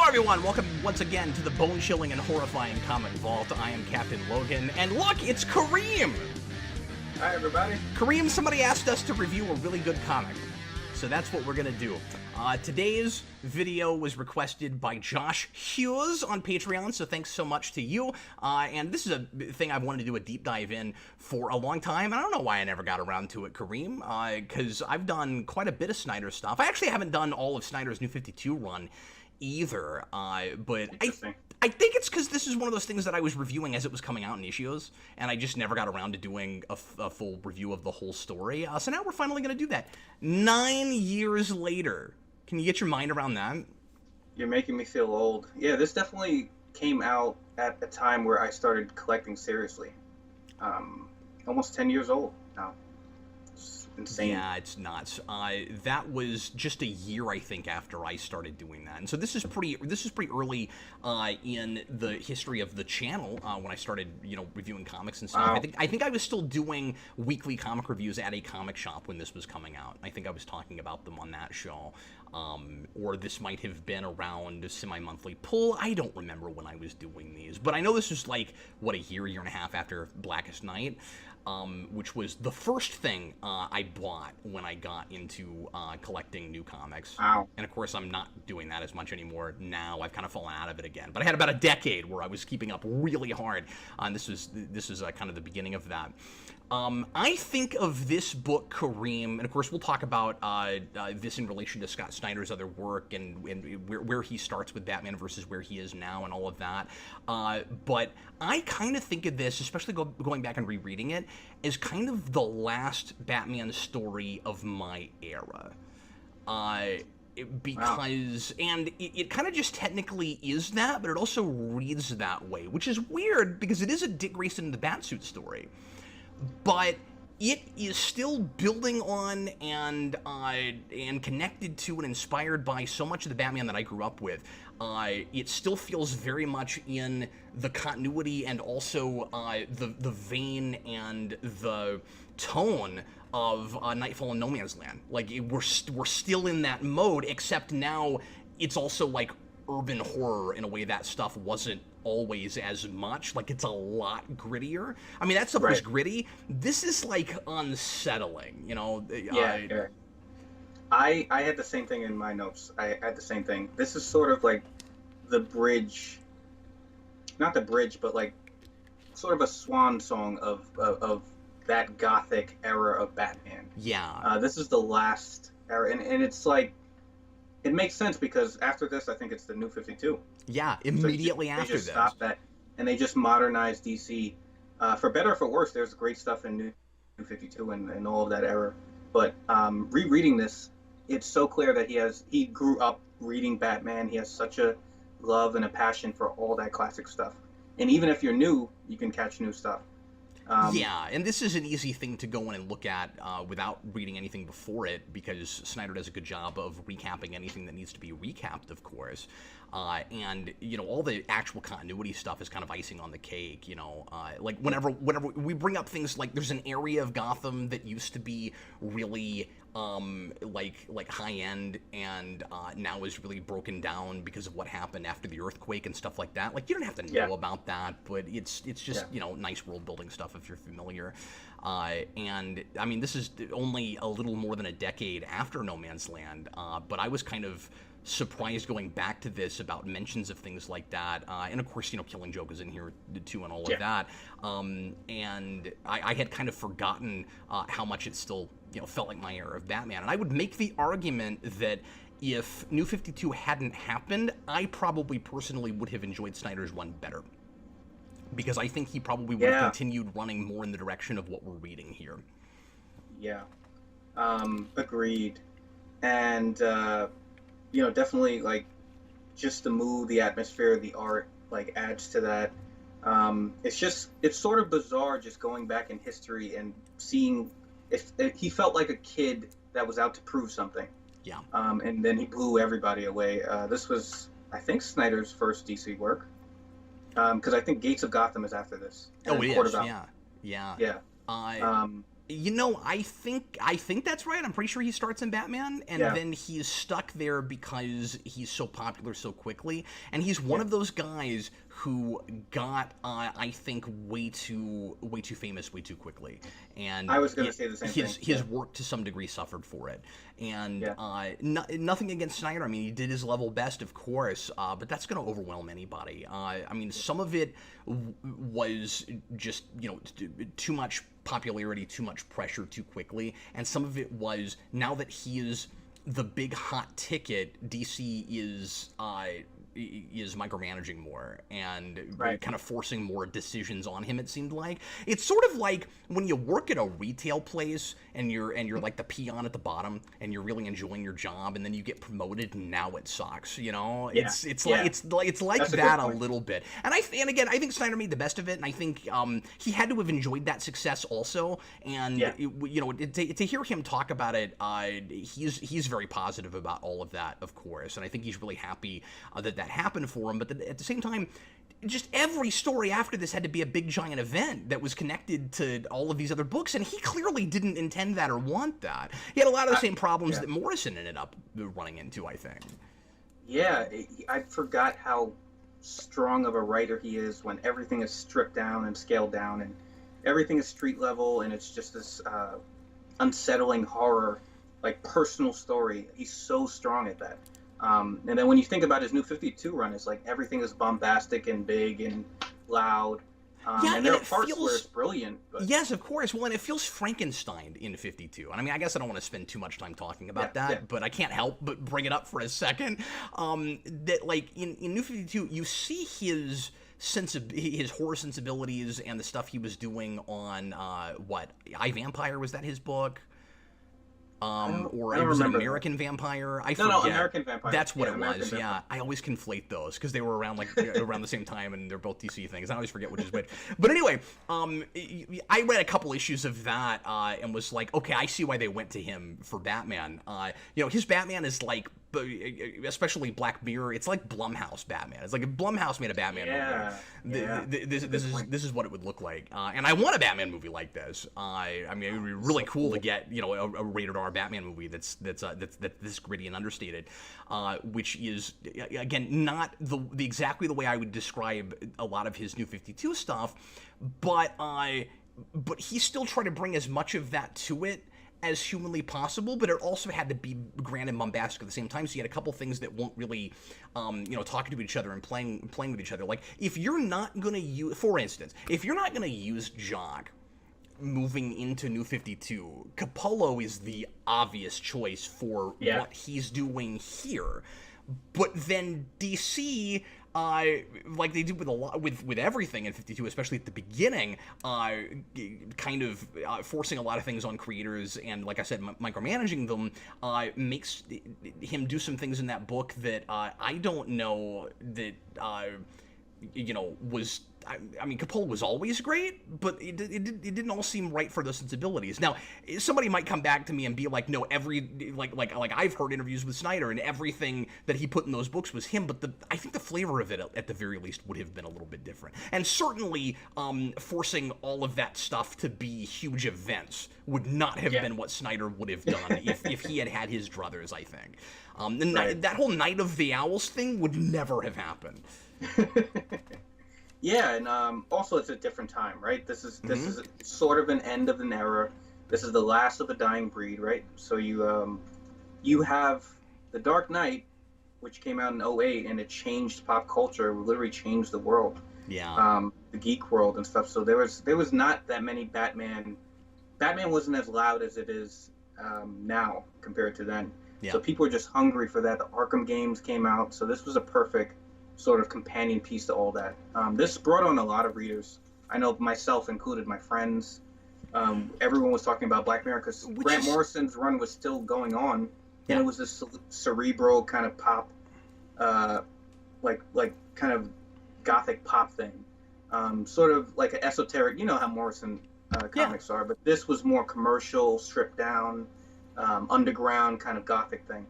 everyone, welcome once again to the bone-chilling and horrifying Comic Vault. I am Captain Logan, and look, it's Kareem! Hi, everybody. Kareem, somebody asked us to review a really good comic, so that's what we're gonna do. Today's video was requested by Josh Hughs on Patreon, so thanks so much to you. And this is a thing I've wanted to do a deep dive in for a long time. I don't know why I never got around to it, Kareem, because I've done quite a bit of Snyder stuff. I actually haven't done all of Snyder's New 52 run either, but I think it's because this is one of those things that I was reviewing as it was coming out in issues, and I just never got around to doing a full review of the whole story. So now we're finally going to do that. 9 years later. Can you get your mind around that? You're making me feel old. Yeah, this definitely came out at a time where I started collecting seriously. Almost 10 years old now. It's insane. Yeah, it's nuts. That was just a year, I think, after I started doing that, and so this is pretty early in the history of the channel when I started, reviewing comics and stuff. Wow. I think I was still doing weekly comic reviews at a comic shop when this was coming out. I think I was talking about them on that show. Or this might have been around a semi-monthly pull. I don't remember when I was doing these, but I know this was like, what, a year and a half after Blackest Night, which was the first thing I bought when I got into collecting new comics. Wow. And of course, I'm not doing that as much anymore now. I've kind of fallen out of it again. But I had about a decade where I was keeping up really hard. This was kind of the beginning of that. I think of this book, Kareem, and of course we'll talk about this in relation to Scott Snyder's other work and where he starts with Batman versus where he is now and all of that. But I kind of think of this, especially going back and rereading it, as kind of the last Batman story of my era. Because, and it kind of just technically is that, but it also reads that way, which is weird because it is a Dick Grayson in the Batsuit story. But it is still building on and connected to and inspired by so much of the Batman that I grew up with. It still feels very much in the continuity and also the vein and the tone of Nightfall and No Man's Land. Like, we're still in that mode, except now it's also like urban horror in a way that stuff wasn't always as much. Like, it's a lot grittier. I mean, that stuff was gritty. This is like unsettling, Yeah. I had the same thing in my notes. I had the same thing. This is sort of like the bridge, not the bridge, but like sort of a swan song of that Gothic era of Batman. Yeah. This is the last era, and it's like, it makes sense because after this, I think it's the New 52. Yeah, immediately so after they just this. Stopped that, and they just modernized DC. For better or for worse, there's great stuff in New 52 and all of that era. But rereading this, it's so clear that he grew up reading Batman. He has such a love and a passion for all that classic stuff. And even if you're new, you can catch new stuff. Yeah, and this is an easy thing to go in and look at without reading anything before it, because Snyder does a good job of recapping anything that needs to be recapped, of course. And, all the actual continuity stuff is kind of icing on the cake, like whenever we bring up things like there's an area of Gotham that used to be really like high end and now is really broken down because of what happened after the earthquake and stuff like that. Like, you don't have to know about that, but it's just nice world building stuff if you're familiar. And I mean, this is only a little more than a decade after No Man's Land, but I was kind of surprised going back to this about mentions of things like that, and of course, Killing Joke is in here too and all of that, and I had kind of forgotten how much it still felt like my era of Batman. And I would make the argument that if New 52 hadn't happened, I probably personally would have enjoyed Snyder's run better, because I think he probably would have continued running more in the direction of what we're reading here. Yeah, agreed. And definitely, like, just the mood, the atmosphere, the art, like, adds to that. It's sort of bizarre just going back in history and seeing if he felt like a kid that was out to prove something. Yeah. And then he blew everybody away. This was, I think, Snyder's first DC work. Because I think Gates of Gotham is after this. Oh, it is. Yeah. Yeah. I think that's right. I'm pretty sure he starts in Batman, and then he's stuck there because he's so popular so quickly, and he's one of those guys who got, I think, way too famous way too quickly. And I was going to say the same thing. His work to some degree suffered for it. And nothing against Snyder. I mean, he did his level best, of course, but that's going to overwhelm anybody. I mean, some of it was just, too much popularity, too much pressure too quickly, and some of it was, now that he is the big hot ticket, DC is micromanaging more and kind of forcing more decisions on him. It seemed like it's sort of like when you work at a retail place and you're like the peon at the bottom and you're really enjoying your job, and then you get promoted and now it sucks. It's like that a little bit. And again, I think Snyder made the best of it, and I think he had to have enjoyed that success also. And to hear him talk about it, he's very positive about all of that, of course, and I think he's really happy that happened for him. But at the same time, just every story after this had to be a big giant event that was connected to all of these other books, and he clearly didn't intend that or want that. He had a lot of the same problems that Morrison ended up running into, I think. Yeah, I forgot how strong of a writer he is when everything is stripped down and scaled down, and everything is street level, and it's just this unsettling horror, like personal story. He's so strong at that. And then when you think about his New 52 run, it's like everything is bombastic and big and loud. And there are parts where it's brilliant. But... Yes, of course. Well, and it feels Frankenstein in 52. And I mean, I guess I don't want to spend too much time talking about that, but I can't help but bring it up for a second. That, like, in New 52, you see his horror sensibilities and the stuff he was doing on, I, Vampire? Was that his book? Or it was an American Vampire. I forget. No, American Vampire. That's what it was. Yeah, I always conflate those because they were around around the same time, and they're both DC things. I always forget which is which. But anyway, I read a couple issues of that and was like, okay, I see why they went to him for Batman. His Batman is like, especially Black Mirror, it's like Blumhouse Batman. It's like if Blumhouse made a Batman movie, this is what it would look like. And I want a Batman movie like this. I mean, it would be really cool to get a rated R Batman movie that's this gritty and understated, which is again not the exactly the way I would describe a lot of his New 52 stuff, but he still tried to bring as much of that to it as humanly possible, but it also had to be grand and bombastic at the same time. So you had a couple things that won't really, talking to each other and playing with each other. Like, if you're not going to use, for instance, if you're not going to use Jock moving into New 52, Capullo is the obvious choice for what he's doing here. But then DC, like they do with a lot with everything in 52, especially at the beginning, kind of forcing a lot of things on creators, and like I said, micromanaging them, makes him do some things in that book that I don't know that was. I mean, Capullo was always great, but it didn't all seem right for those sensibilities. Now, somebody might come back to me and be like, no, like I've heard interviews with Snyder, and everything that he put in those books was him, but I think the flavor of it, at the very least, would have been a little bit different. And certainly, forcing all of that stuff to be huge events would not have been what Snyder would have done if he had his druthers, I think. That whole Night of the Owls thing would never have happened. Yeah, and also it's a different time, right? This is sort of an end of an era. This is the last of a dying breed, right? So you have The Dark Knight, which came out in 2008, and it changed pop culture. It literally changed the world. Yeah. The geek world and stuff. So there was not that many Batman. Batman wasn't as loud as it is now compared to then. Yeah. So people were just hungry for that. The Arkham games came out, so this was a perfect sort of companion piece to all that. This brought on a lot of readers. I know myself included, my friends. Everyone was talking about Black Mirror because Grant Morrison's run was still going on, and it was this cerebral kind of pop, like kind of gothic pop thing, sort of like an esoteric. You know how Morrison comics are, but this was more commercial, stripped down, underground kind of gothic thing.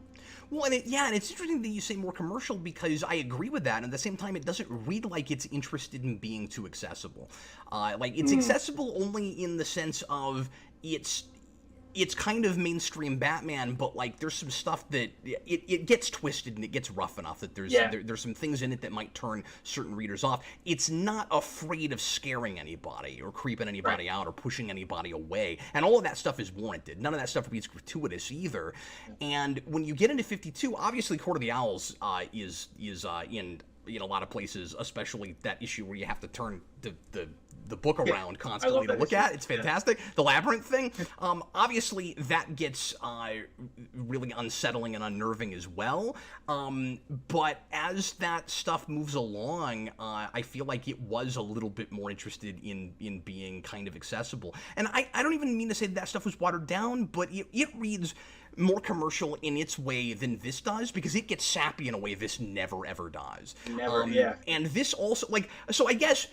Well, and it's interesting that you say more commercial, because I agree with that, and at the same time, it doesn't read like it's interested in being too accessible. It's accessible only in the sense of it's kind of mainstream Batman, but like there's some stuff that it gets twisted and it gets rough enough that there's some things in it that might turn certain readers off. It's not afraid of scaring anybody or creeping anybody out or pushing anybody away, and all of that stuff is warranted. None of that stuff reads gratuitous either. And when you get into 52, obviously Court of the Owls is in a lot of places, especially that issue where you have to turn the book around constantly to look at. It's fantastic. The Labyrinth thing, obviously that gets really unsettling and unnerving as well. But as that stuff moves along, I feel like it was a little bit more interested in being kind of accessible. And I don't even mean to say that stuff was watered down, but it reads more commercial in its way than this does, because it gets sappy in a way this never ever does. And this also, like, so I guess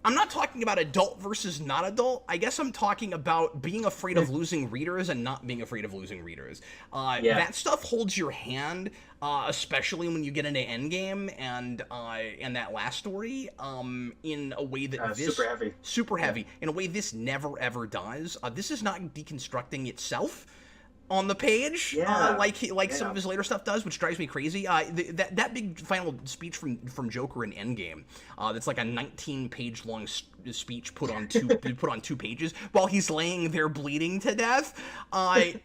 I'm not talking about adult versus not adult. I guess I'm talking about being afraid of losing readers and not being afraid of losing readers. That stuff holds your hand, especially when you get into Endgame and that last story, in a way that this super heavy in a way this never ever does. This is not deconstructing itself on the page, like some of his later stuff does, which drives me crazy. That big final speech from Joker in Endgame, that's like a 19-page long speech put on two pages while he's laying there bleeding to death,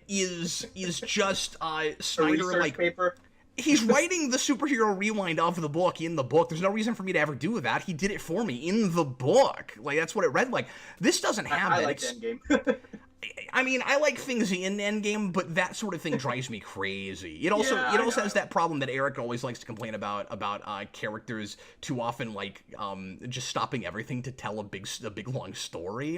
is just Snyder like paper. He's writing the superhero rewind of the book in the book. There's no reason for me to ever do that. He did it for me in the book. Like, that's what it read like. This doesn't have that. I like Endgame. I mean, I like things in Endgame, but that sort of thing drives me crazy. It also has that problem that Eric always likes to complain about characters too often, like just stopping everything to tell a big long story.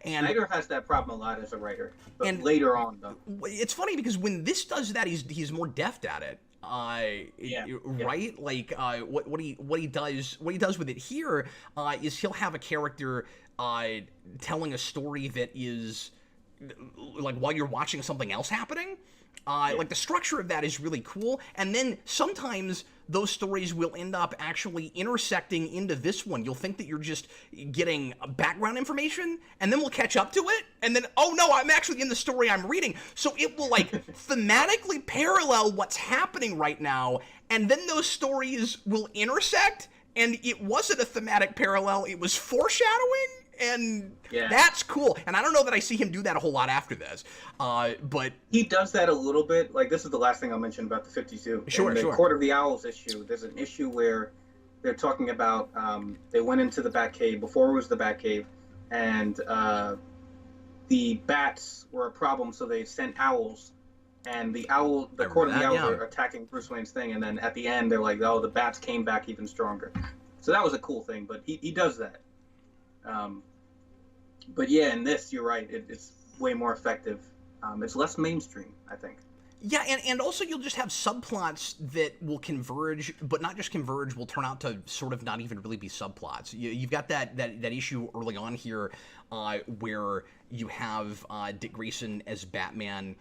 And Snyder has that problem a lot as a writer, but later on, though. It's funny because when this does that, he's more deft at it. Right? Like what he does with it here is he'll have a character telling a story that is like while you're watching something else happening. Like the structure of that is really cool, and then sometimes those stories will end up actually intersecting into this one. You'll think that you're just getting background information, and then we'll catch up to it, and then, oh no, I'm actually in the story I'm reading. So it will like thematically parallel what's happening right now, and then those stories will intersect, and it wasn't a thematic parallel, it was foreshadowing. And that's cool. And I don't know that I see him do that a whole lot after this. But he does that a little bit. Like, this is the last thing I'll mention about the 52. Sure. Court of the Owls issue, there's an issue where they're talking about they went into the Batcave before it was the Batcave, and the bats were a problem, so they sent owls. And the Court of the Owls are attacking Bruce Wayne's thing, and then at the end they're like, oh, the bats came back even stronger. So that was a cool thing, but he does that. But yeah, in this, you're right. It's way more effective. It's less mainstream, I think. Yeah, and also you'll just have subplots that will converge, but not just converge, will turn out to sort of not even really be subplots. You've got that issue early on here where you have Dick Grayson as Batman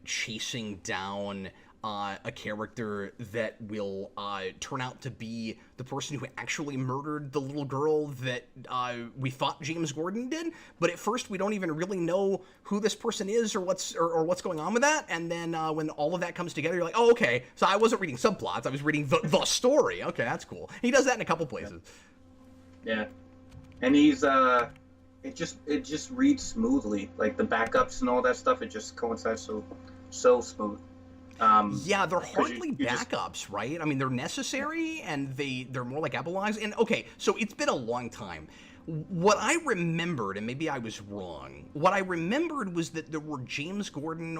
chasing down a character that will turn out to be the person who actually murdered the little girl that we thought James Gordon did, but at first we don't even really know who this person is or what's going on with that. And then when all of that comes together, you're like, oh, okay, so I wasn't reading subplots, I was reading the story. Okay, that's cool. He does that in a couple places. Yeah, and he's it just reads smoothly, like the backups and all that stuff. It just coincides so smooth. They're hardly backups, right? I mean, they're necessary, and they're more like epilogues. And okay, so it's been a long time. What I remembered, and maybe I was wrong, what I remembered was that there were Jim Gordon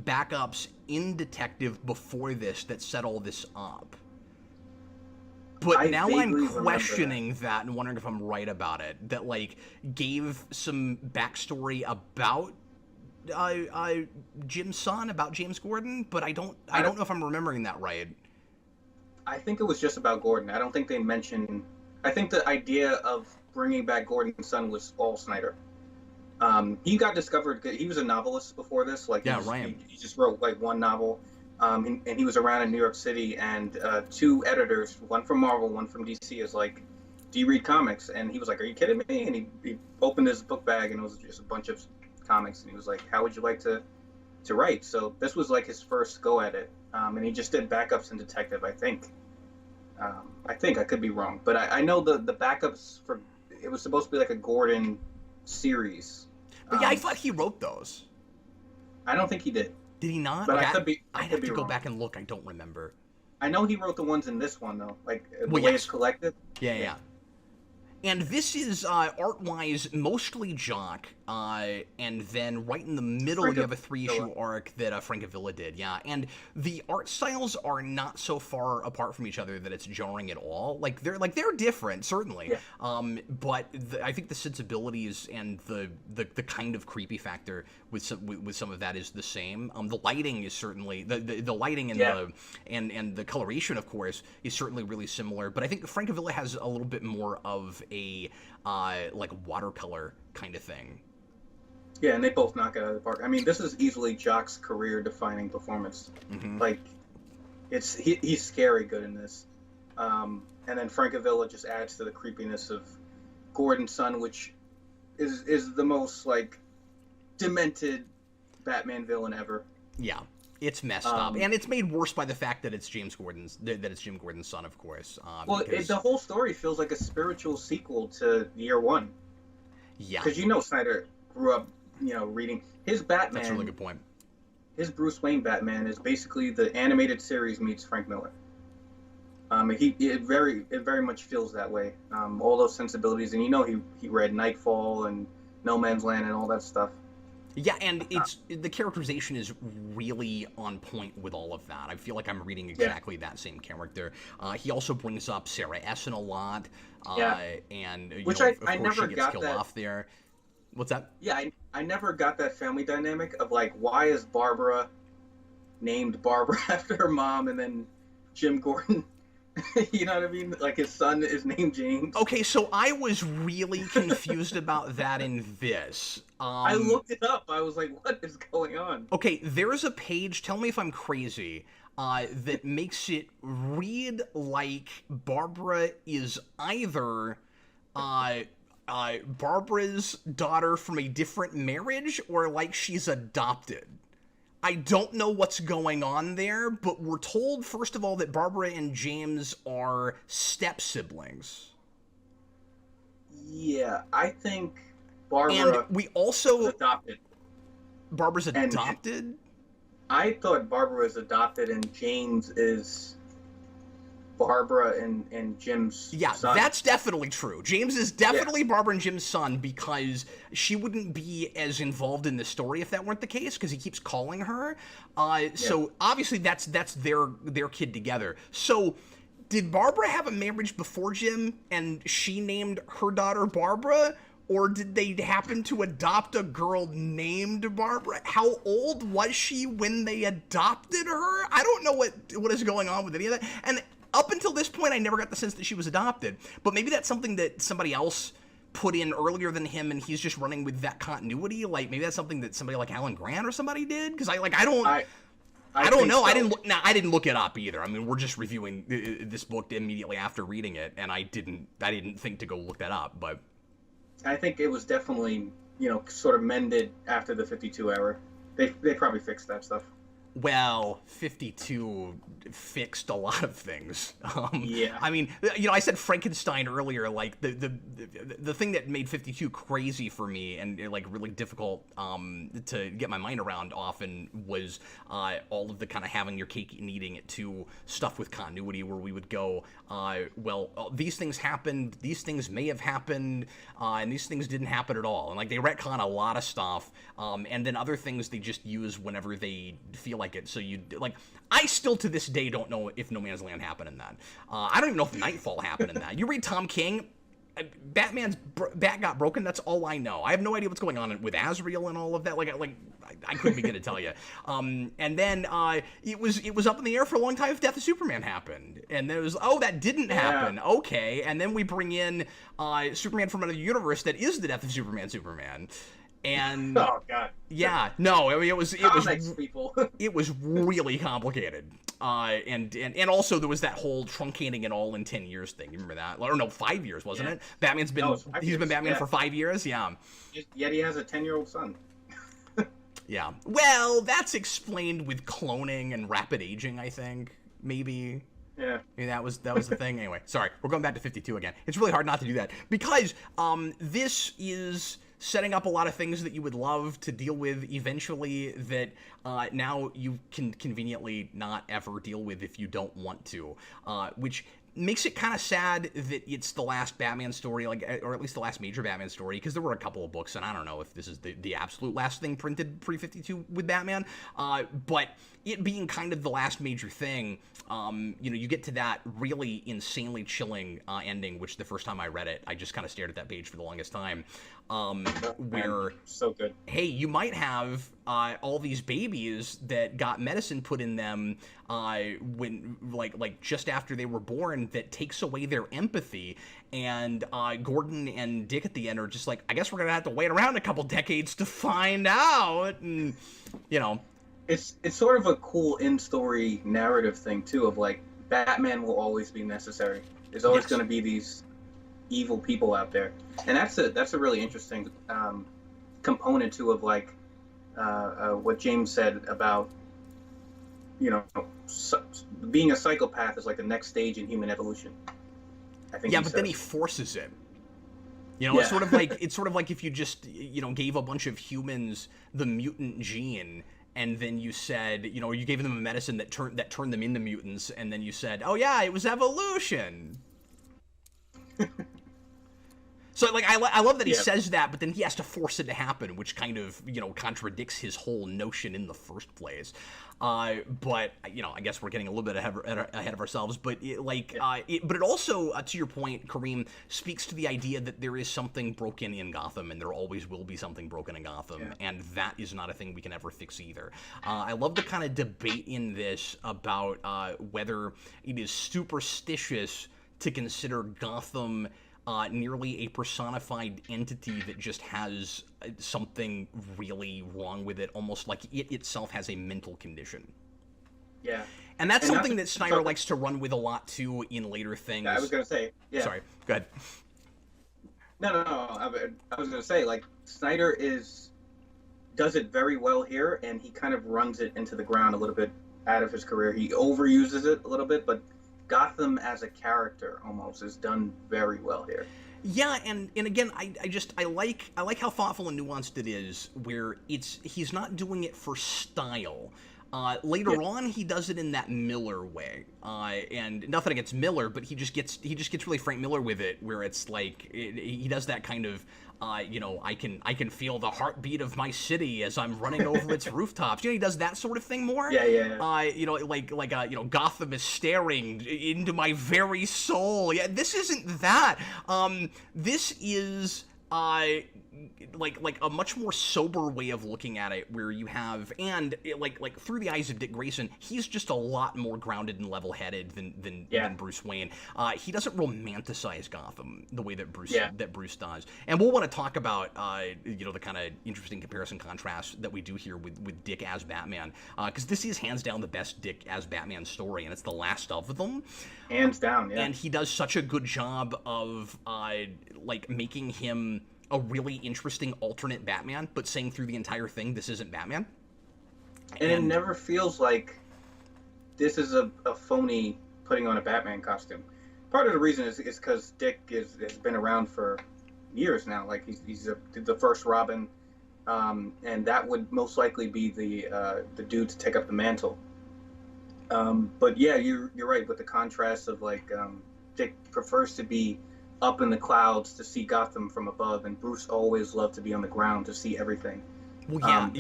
backups in Detective before this that set all this up. But now I'm questioning that and wondering if I'm right about it. That like gave some backstory about Jim's son, about James Gordon, but I don't know if I'm remembering that right. I think it was just about Gordon. I don't think they mentioned. I think the idea of bringing back Gordon's son was all Snyder. He got discovered. He was a novelist before this. Like he just wrote like one novel, and he was around in New York City. And two editors, one from Marvel, one from DC, is like, do you read comics? And he was like, are you kidding me? And he opened his book bag, and it was just a bunch of comics, and he was like, how would you like to write? So this was like his first go at it, and he just did backups in Detective, I think. I could be wrong, but I know the backups for it was supposed to be like a Gordon series. But yeah, I thought he wrote those. I don't think he did. Did he not? But Like, I could be. I'd have to go back and look. I don't remember. I know he wrote the ones in this one though, like the way it's collected. Yeah. And this is art-wise mostly Jock, and then right in the middle you have a 3-issue arc that Francavilla did, yeah. And the art styles are not so far apart from each other that it's jarring at all. Like they're different, certainly. Yeah. But I think the sensibilities and the kind of creepy factor with some of that is the same. The lighting is certainly the lighting and the coloration, of course, is certainly really similar. But I think Francavilla has a little bit more of a like watercolor kind of thing. Yeah, and they both knock it out of the park. I mean, this is easily Jock's career-defining performance. Mm-hmm. Like, he's scary good in this. And then Francavilla just adds to the creepiness of Gordon's son, which is the most like demented Batman villain ever. Yeah. It's messed up, and it's made worse by the fact that it's Jim Gordon's son, of course. The whole story feels like a spiritual sequel to Year One. Yeah, because Snyder grew up, reading his Batman. That's a really good point. His Bruce Wayne Batman is basically the animated series meets Frank Miller. It very much feels that way. All those sensibilities, and he read Nightfall and No Man's Land and all that stuff. Yeah, and the characterization is really on point with all of that. I feel like I'm reading exactly that same character. He also brings up Sarah Essen a lot, and which of course never she gets killed off there. What's that? Yeah, I never got that family dynamic of like, why is Barbara named Barbara after her mom, and then Jim Gordon, you know what I mean? Like his son is named James. Okay, so I was really confused about that in this. I looked it up. I was like, what is going on? Okay, there's a page, tell me if I'm crazy, that makes it read like Barbara is either Barbara's daughter from a different marriage or like she's adopted. I don't know what's going on there, but we're told, first of all, that Barbara and James are step-siblings. Yeah, I think Barbara... And we also... adopted. Barbara's adopted? I thought Barbara was adopted and James is Barbara and Jim's son. Yeah, that's definitely true. James is definitely Barbara and Jim's son because she wouldn't be as involved in the story if that weren't the case, because he keeps calling her. So obviously that's their kid together. So did Barbara have a marriage before Jim and she named her daughter Barbara? Or did they happen to adopt a girl named Barbara? How old was she when they adopted her? I don't know what is going on with any of that. And up until this point, I never got the sense that she was adopted. But maybe that's something that somebody else put in earlier than him, and he's just running with that continuity. Like maybe that's something that somebody like Alan Grant or somebody did. Because I don't know. So. I didn't look it up either. I mean, we're just reviewing this book immediately after reading it, and I didn't think to go look that up. But I think it was definitely sort of mended after the 52 era. They probably fixed that stuff. Well, 52 fixed a lot of things. Yeah. I mean, I said Frankenstein earlier. Like the thing that made 52 crazy for me and like really difficult to get my mind around often was all of the kind of having your cake and eating it too stuff with continuity, where we would go, these things happened, these things may have happened, and these things didn't happen at all. And like they retcon a lot of stuff, and then other things they just use whenever they feel like it. So I still to this day don't know if No Man's Land happened in that. I don't even know if Nightfall happened in that. You read Tom King, Batman's bat got broken. That's all I know. I have no idea what's going on with Azrael and all of that. I couldn't begin to tell you. And then it was up in the air for a long time if Death of Superman happened. And there was that didn't happen. Okay. And then we bring in Superman from another universe that is the Death of Superman. And oh god, yeah, no, I mean it was people. It was really complicated. And also there was that whole truncating it all in 10 years thing. You remember that? Or no, 5 years, wasn't it? Batman's been he's been Batman for 5 years. Yeah. Yet he has a 10-year-old son. Yeah. Well, that's explained with cloning and rapid aging, I think. Maybe. Yeah. Maybe that was the thing. Anyway, sorry. We're going back to 52 again. It's really hard not to do that because this is setting up a lot of things that you would love to deal with eventually that now you can conveniently not ever deal with if you don't want to, which makes it kind of sad that it's the last Batman story, like, or at least the last major Batman story, because there were a couple of books, and I don't know if this is the absolute last thing printed pre-52 with Batman, but it being kind of the last major thing, you get to that really insanely chilling ending, which the first time I read it, I just kind of stared at that page for the longest time, where, so good. Hey, you might have all these babies that got medicine put in them when, like just after they were born, that takes away their empathy, and Gordon and Dick at the end are just like, I guess we're gonna have to wait around a couple decades to find out, and It's sort of a cool in-story narrative thing too, of like Batman will always be necessary. There's always going to be these evil people out there, and that's a really interesting component too of like what James said about being a psychopath is like the next stage in human evolution. I think. Yeah, but then he forces it. It's sort of like if you just gave a bunch of humans the mutant gene. And then you said, you gave them a medicine that turned them into mutants, and then you said, oh yeah, it was evolution. So, like, I love that he says that, but then he has to force it to happen, which kind of, contradicts his whole notion in the first place. But, I guess we're getting a little bit ahead of ourselves. But, but it also, to your point, Kareem, speaks to the idea that there is something broken in Gotham, and there always will be something broken in Gotham, and that is not a thing we can ever fix either. I love the kind of debate in this about whether it is superstitious to consider Gotham nearly a personified entity that just has something really wrong with it, almost like it itself has a mental condition. Yeah. And that's something that Snyder likes to run with a lot, too, in later things. I was going to say, yeah. Sorry, go ahead. No. I was going to say, like, Snyder does it very well here, and he kind of runs it into the ground a little bit out of his career. He overuses it a little bit, but Gotham as a character almost is done very well here. Yeah, and again, I like how thoughtful and nuanced it is, where he's not doing it for style. Later on, he does it in that Miller way, and nothing against Miller, but he just gets really Frank Miller with it, where it's like he does that kind of. I can feel the heartbeat of my city as I'm running over its rooftops. He does that sort of thing more. Yeah. Gotham is staring into my very soul. Yeah, this isn't that. This is like a much more sober way of looking at it, where you have like through the eyes of Dick Grayson, he's just a lot more grounded and level-headed than Bruce Wayne. He doesn't romanticize Gotham the way that Bruce does, and we'll want to talk about the kind of interesting comparison contrast that we do here with Dick as Batman, because this is hands down the best Dick as Batman story, and it's the last of them. Hands down, yeah. And he does such a good job of making him a really interesting alternate Batman, but saying through the entire thing, this isn't Batman. And it never feels like this is a phony putting on a Batman costume. Part of the reason is because Dick has been around for years now. Like he's the first Robin, and that would most likely be the dude to take up the mantle. But yeah, you're right with the contrast of Dick prefers to be up in the clouds to see Gotham from above, and Bruce always loved to be on the ground to see everything. Well,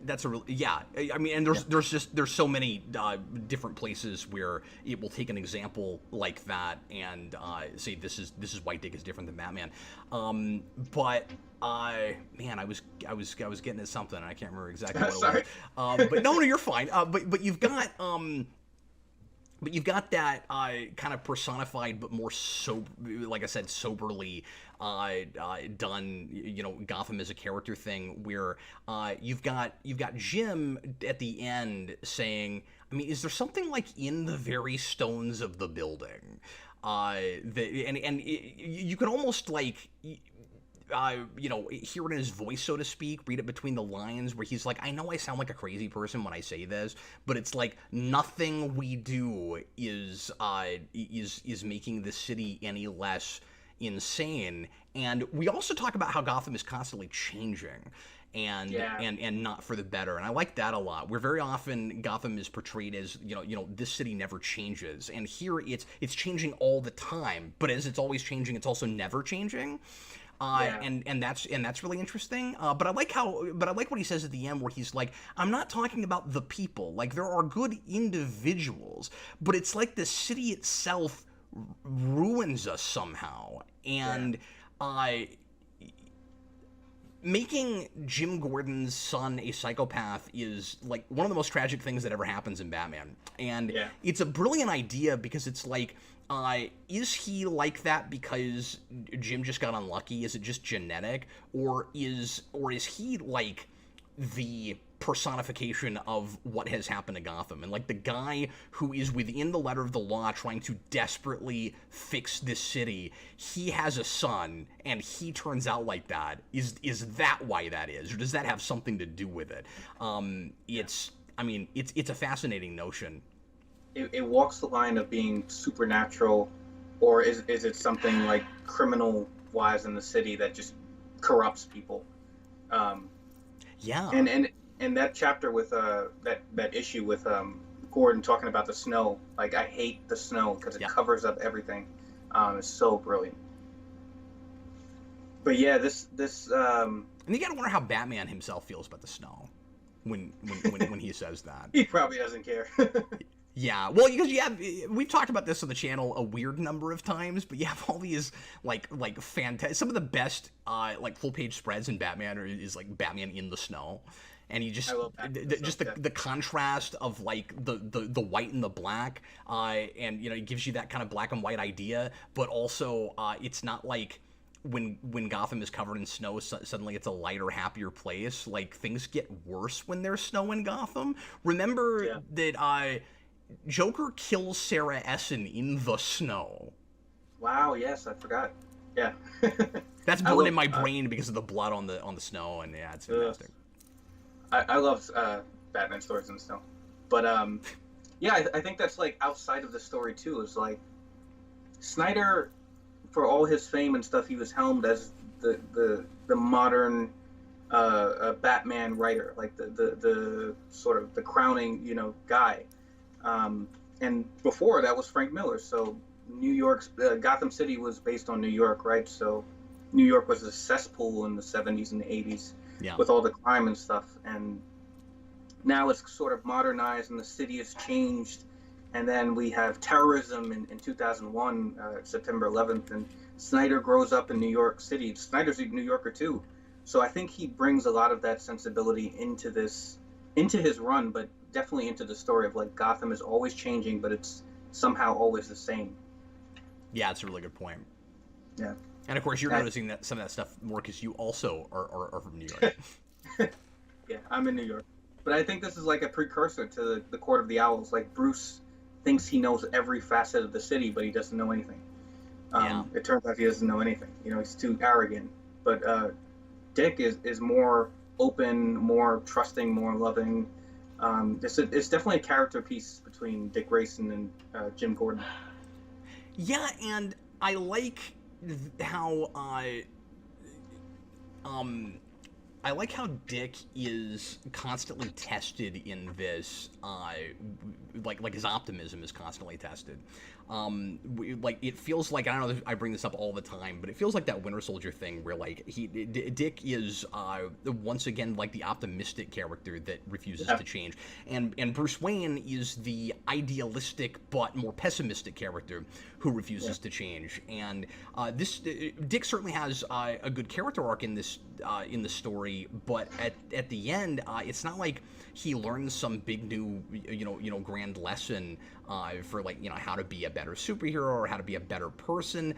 that's a real, I mean, and there's so many different places where it will take an example like that and say this is why Dick is different than Batman. But I was getting at something and I can't remember exactly what it was. But no, you're fine. But you've got. But you've got that kind of personified, but more like I said, soberly done. Gotham as a character thing, where you've got Jim at the end saying, I mean, is there something like in the very stones of the building, you can almost like, hear it in his voice, so to speak, read it between the lines, where he's like, I know I sound like a crazy person when I say this, but it's like nothing we do is making the city any less insane. And we also talk about how Gotham is constantly changing. And not for the better, and I like that a lot. Where very often Gotham is portrayed as this city never changes, and here it's changing all the time. But as it's always changing, it's also never changing. And that's really interesting. But I like what he says at the end, where he's like, I'm not talking about the people. Like, there are good individuals, but it's like the city itself ruins us somehow. And making Jim Gordon's son a psychopath is like one of the most tragic things that ever happens in Batman. And it's a brilliant idea, because it's like, is he like that because Jim just got unlucky? Is it just genetic? Or is he like the personification of what has happened to Gotham, and like the guy who is within the letter of the law trying to desperately fix this city? He has a son and he turns out like that. Is that why that is, or does that have something to do with it? It's a fascinating notion. It walks the line of being supernatural, or is it something like criminal wise in the city that just corrupts people? And that chapter with that issue with Gordon talking about the snow, like, I hate the snow because it covers up everything. It's so brilliant. But yeah, this and you gotta wonder how Batman himself feels about the snow when he says that. He probably doesn't care. Yeah, well, because we've talked about this on the channel a weird number of times, but you have all these like fantastic, some of the best like full page spreads in Batman is like Batman in the snow, and you just the contrast of like the white and the black, and it gives you that kind of black and white idea, but also it's not like when Gotham is covered in snow, suddenly it's a lighter, happier place. Like, things get worse when there's snow in Gotham. Remember that Joker kills Sarah Essen in the snow. Wow, yes, I forgot. Yeah. That's burned in my brain because of the blood on the snow, and it's fantastic. I love Batman stories in the snow. But I think that's like outside of the story too. Is like Snyder, for all his fame and stuff, he was helmed as the modern Batman writer, like the sort of the crowning guy. And before that was Frank Miller. So New York's Gotham City was based on New York, right? So New York was a cesspool in the 70s and the 80s with all the crime and stuff. And now it's sort of modernized and the city has changed. And then we have terrorism in 2001, September 11th, and Snyder grows up in New York City. Snyder's a New Yorker too. So I think he brings a lot of that sensibility into his run, but definitely into the story of like Gotham is always changing, but it's somehow always the same. Yeah, it's a really good point. Yeah. And of course, you're noticing that some of that stuff more because you also are from New York. Yeah, I'm in New York. But I think this is like a precursor to the Court of the Owls. Like, Bruce thinks he knows every facet of the city, but he doesn't know anything. It turns out he doesn't know anything. He's too arrogant. But Dick is more open, more trusting, more loving. It's definitely a character piece between Dick Grayson and Jim Gordon. Yeah, and I like how how Dick is constantly tested in this, like his optimism is constantly tested. It feels like, I don't know, I bring this up all the time, but it feels like that Winter Soldier thing where like Dick is once again like the optimistic character that refuses to change, and Bruce Wayne is the idealistic but more pessimistic character who refuses to change. And Dick certainly has a good character arc in this in the story, but at the end, it's not like he learns some big new grand lesson for like how to be a better superhero or how to be a better person.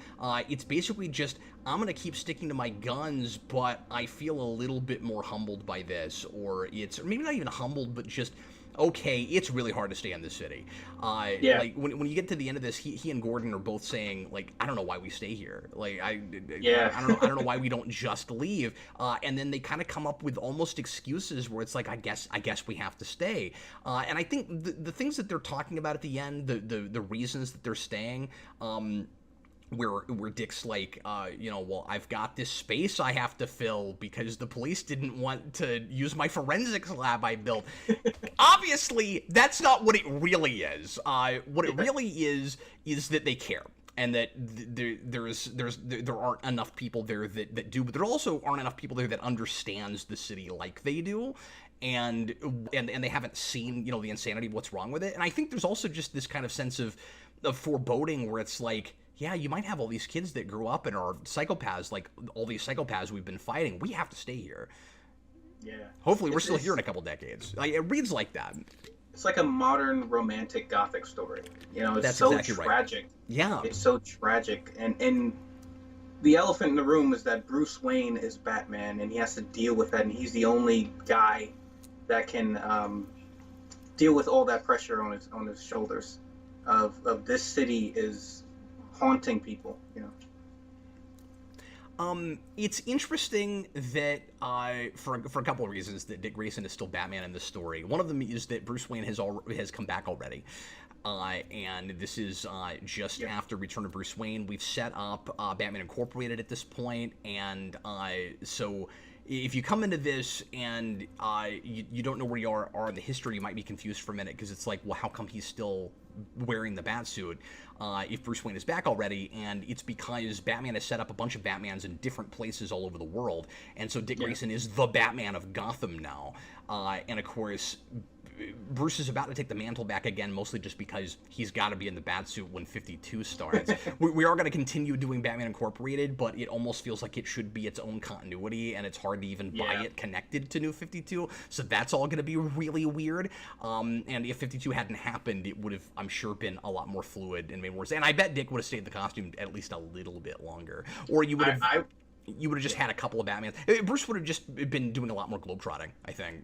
It's basically just, I'm gonna keep sticking to my guns, but I feel a little bit more humbled by this, or maybe not even humbled, but just okay, it's really hard to stay in this city. Yeah. Like when you get to the end of this, he and Gordon are both saying like, I don't know why we stay here. Like Yeah. I don't know why we don't just leave. And then they kind of come up with almost excuses where it's like, I guess we have to stay. And I think the things that they're talking about at the end, the reasons that they're staying. Where Dick's like, well, I've got this space I have to fill because the police didn't want to use my forensics lab I built. Obviously, that's not what it really is. What it really is that they care. And that there aren't enough people there that do, but there also aren't enough people there that understands the city like they do. And they haven't seen, the insanity of what's wrong with it. And I think there's also just this kind of sense of foreboding where it's like, yeah, you might have all these kids that grew up and are psychopaths, like all these psychopaths we've been fighting. We have to stay here. Yeah. Hopefully we're still here in a couple decades. Like, it reads like that. It's like a modern romantic Gothic story. It's That's so exactly tragic. Right. Yeah. It's so tragic. And the elephant in the room is that Bruce Wayne is Batman, and he has to deal with that, and he's the only guy that can deal with all that pressure on his shoulders of this city is haunting people, It's interesting that for a couple of reasons that Dick Grayson is still Batman in this story. One of them is that Bruce Wayne has come back already, and this is just after Return of Bruce Wayne. We've set up Batman Incorporated at this point, and so if you come into this and you don't know where you are in the history, you might be confused for a minute because it's like, well, how come he's still wearing the Batsuit if Bruce Wayne is back already? And it's because Batman has set up a bunch of Batmans in different places all over the world, and so Dick Grayson is the Batman of Gotham now, and of course Bruce is about to take the mantle back again, mostly just because he's got to be in the Batsuit when 52 starts. we are going to continue doing Batman Incorporated, but it almost feels like it should be its own continuity, and it's hard to even buy it connected to New 52, so that's all going to be really weird. And if 52 hadn't happened, it would have, I'm sure, been a lot more fluid and made more sense. And I bet Dick would have stayed in the costume at least a little bit longer. Or you would have... You would have just had a couple of Batmans. Bruce would have just been doing a lot more globetrotting, I think.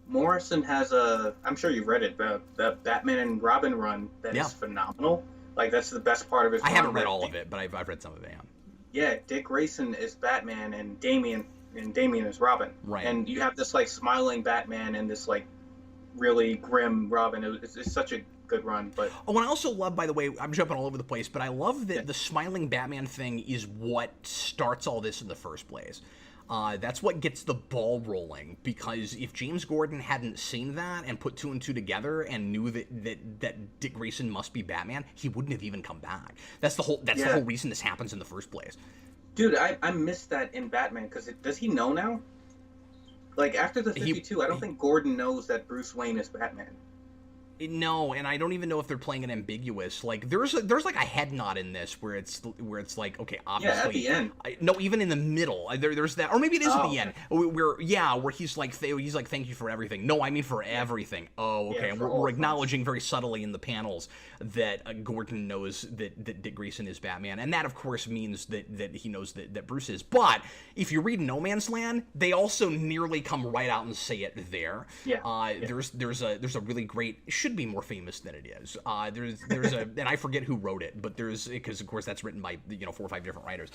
Morrison has I'm sure you've read it, the Batman and Robin run that is phenomenal. Like, that's the best part of his run. I haven't read all of it, but I've read some of it, yeah. Dick Grayson is Batman and Damian is Robin. Right. And you have this, like, smiling Batman and this, like, really grim Robin. It's such a good run. But and I also love, by the way, I'm jumping all over the place, but I love that the smiling Batman thing is what starts all this in the first place. That's what gets the ball rolling, because if James Gordon hadn't seen that and put two and two together and knew that Dick Grayson must be Batman, he wouldn't have even come back. That's the whole reason this happens in the first place. Dude, I missed that in Batman, because does he know now? Like, after the 52, I don't think Gordon knows that Bruce Wayne is Batman. No, and I don't even know if they're playing it ambiguous. Like, there's like a head nod in this where it's like, okay, obviously. Yeah, at the end. No, even in the middle. There's that, or maybe it is at the end. Where he's like, thank you for everything. No, I mean for everything. Oh, okay. And we're acknowledging very subtly in the panels that Gordon knows that Dick Grayson is Batman, and that of course means that he knows that Bruce is. But if you read No Man's Land, they also nearly come right out and say it there. Yeah. There's a really great. Should be more famous than it is. There's a, and I forget who wrote it, but because of course that's written by 4 or 5 different writers.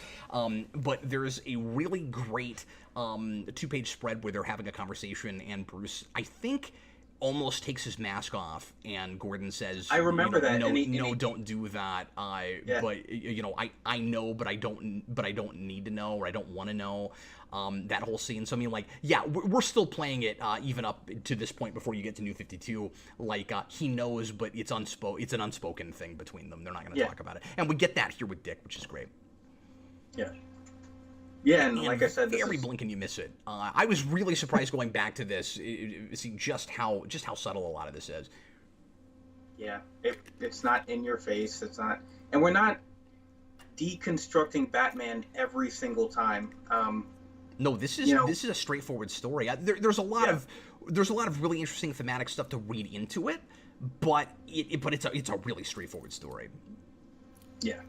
But there's a really great 2-page spread where they're having a conversation, and Bruce, I think, almost takes his mask off, and Gordon says, I remember that. No, don't do that. But I know, but I don't need to know, or I don't want to know. That whole scene. So I mean, like, yeah, we're still playing it even up to this point before you get to New 52. Like, he knows, but it's an unspoken thing between them. They're not going to talk about it, and we get that here with Dick, which is great. Yeah. Yeah, and like I said, every blink and you miss it. I was really surprised going back to this, seeing just how subtle a lot of this is. Yeah, it's not in your face. It's not, and we're not deconstructing Batman every single time. No, this is a straightforward story. There's a lot of really interesting thematic stuff to read into it, but it's a really straightforward story. Yeah.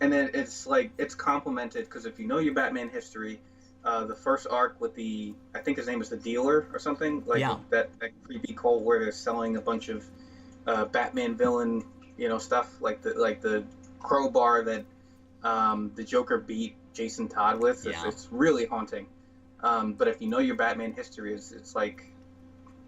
And then it's like, it's complemented, because if you know your Batman history, the first arc with I think his name is the dealer or something, like Yeah. that creepy cult where they're selling a bunch of Batman villain, stuff like the crowbar that the Joker beat Jason Todd with. Yeah. It's really haunting. But if you know your Batman history, it's like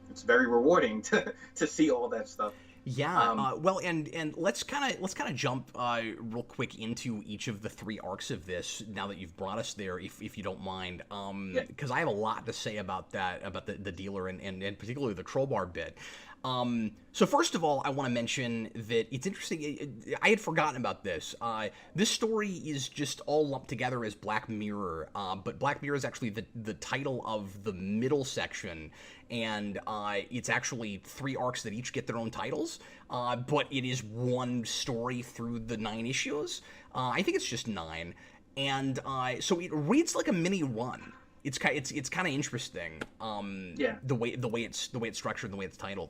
it's very rewarding to see all that stuff. Yeah, well, and let's kind of jump real quick into each of the three arcs of this. Now that you've brought us there, if you don't mind, Yeah. because I have a lot to say about that, about the dealer and particularly the crowbar bit. So first of all, I want to mention that it's interesting. I had forgotten about this. This story is just all lumped together as Black Mirror, but Black Mirror is actually the title of the middle section, and it's actually three arcs that each get their own titles, but it is one story through the 9 issues. I think it's just 9, and so it reads like a mini run. It's kind of interesting. Yeah. The way it's structured, and the way it's titled.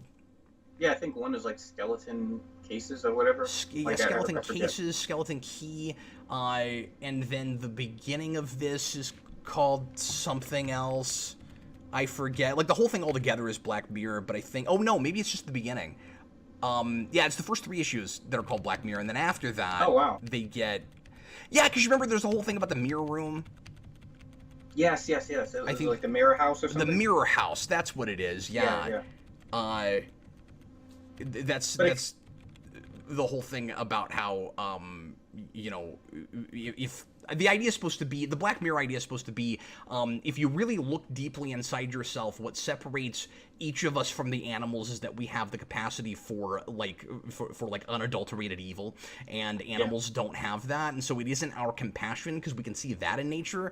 Yeah, I think one is like skeleton cases or whatever. Like, Skeleton I forget. Cases, Skeleton Key, and then the beginning of this is called something else. I forget. Like, the whole thing altogether is Black Mirror, but I think... Oh, no, maybe it's just the beginning. Yeah, it's the first 3 issues that are called Black Mirror, and then after that... Oh, wow. They get... Yeah, because you remember there's a whole thing about the mirror room? Yes. It was I think like the Mirror House or something. The Mirror House, that's what it is, yeah. That's the whole thing about how if the idea is supposed to be, the Black Mirror idea is supposed to be, if you really look deeply inside yourself, what separates each of us from the animals is that we have the capacity for unadulterated evil, and animals don't have that, and so it isn't our compassion, because we can see that in nature.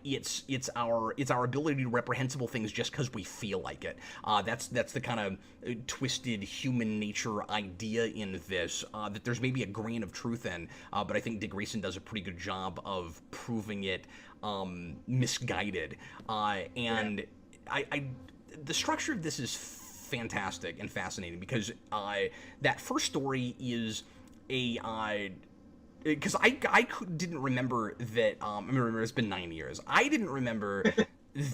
It's our ability to reprehensible things just because we feel like it. That's the kind of twisted human nature idea in this, that there's maybe a grain of truth in, but I think Dick Grayson does a pretty good job of proving it misguided. The structure of this is fantastic and fascinating, because that first story is because I didn't remember that. I remember it's been 9 years. I didn't remember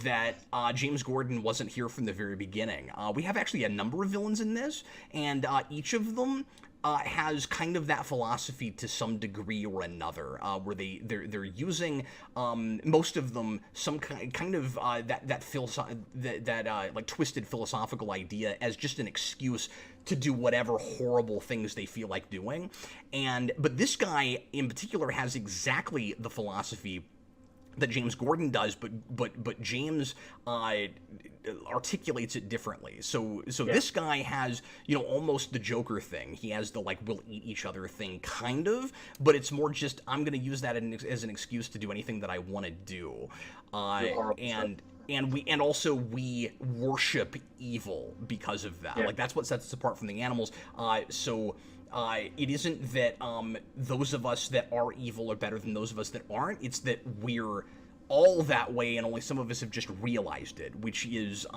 that James Gordon wasn't here from the very beginning. We have actually a number of villains in this, and each of them has kind of that philosophy to some degree or another, where they're using, most of them, some kind of like twisted philosophical idea as just an excuse to do whatever horrible things they feel like doing. But this guy in particular has exactly the philosophy that James Gordon does, but James articulates it differently. So this guy has, almost the Joker thing. He has the, like, we'll eat each other thing, kind of, but it's more just, I'm going to use that as an excuse to do anything that I want to do. And also we worship evil because of that. Like, that's what sets us apart from the animals. It isn't that those of us that are evil are better than those of us that aren't. It's that we're all that way, and only some of us have just realized it, which is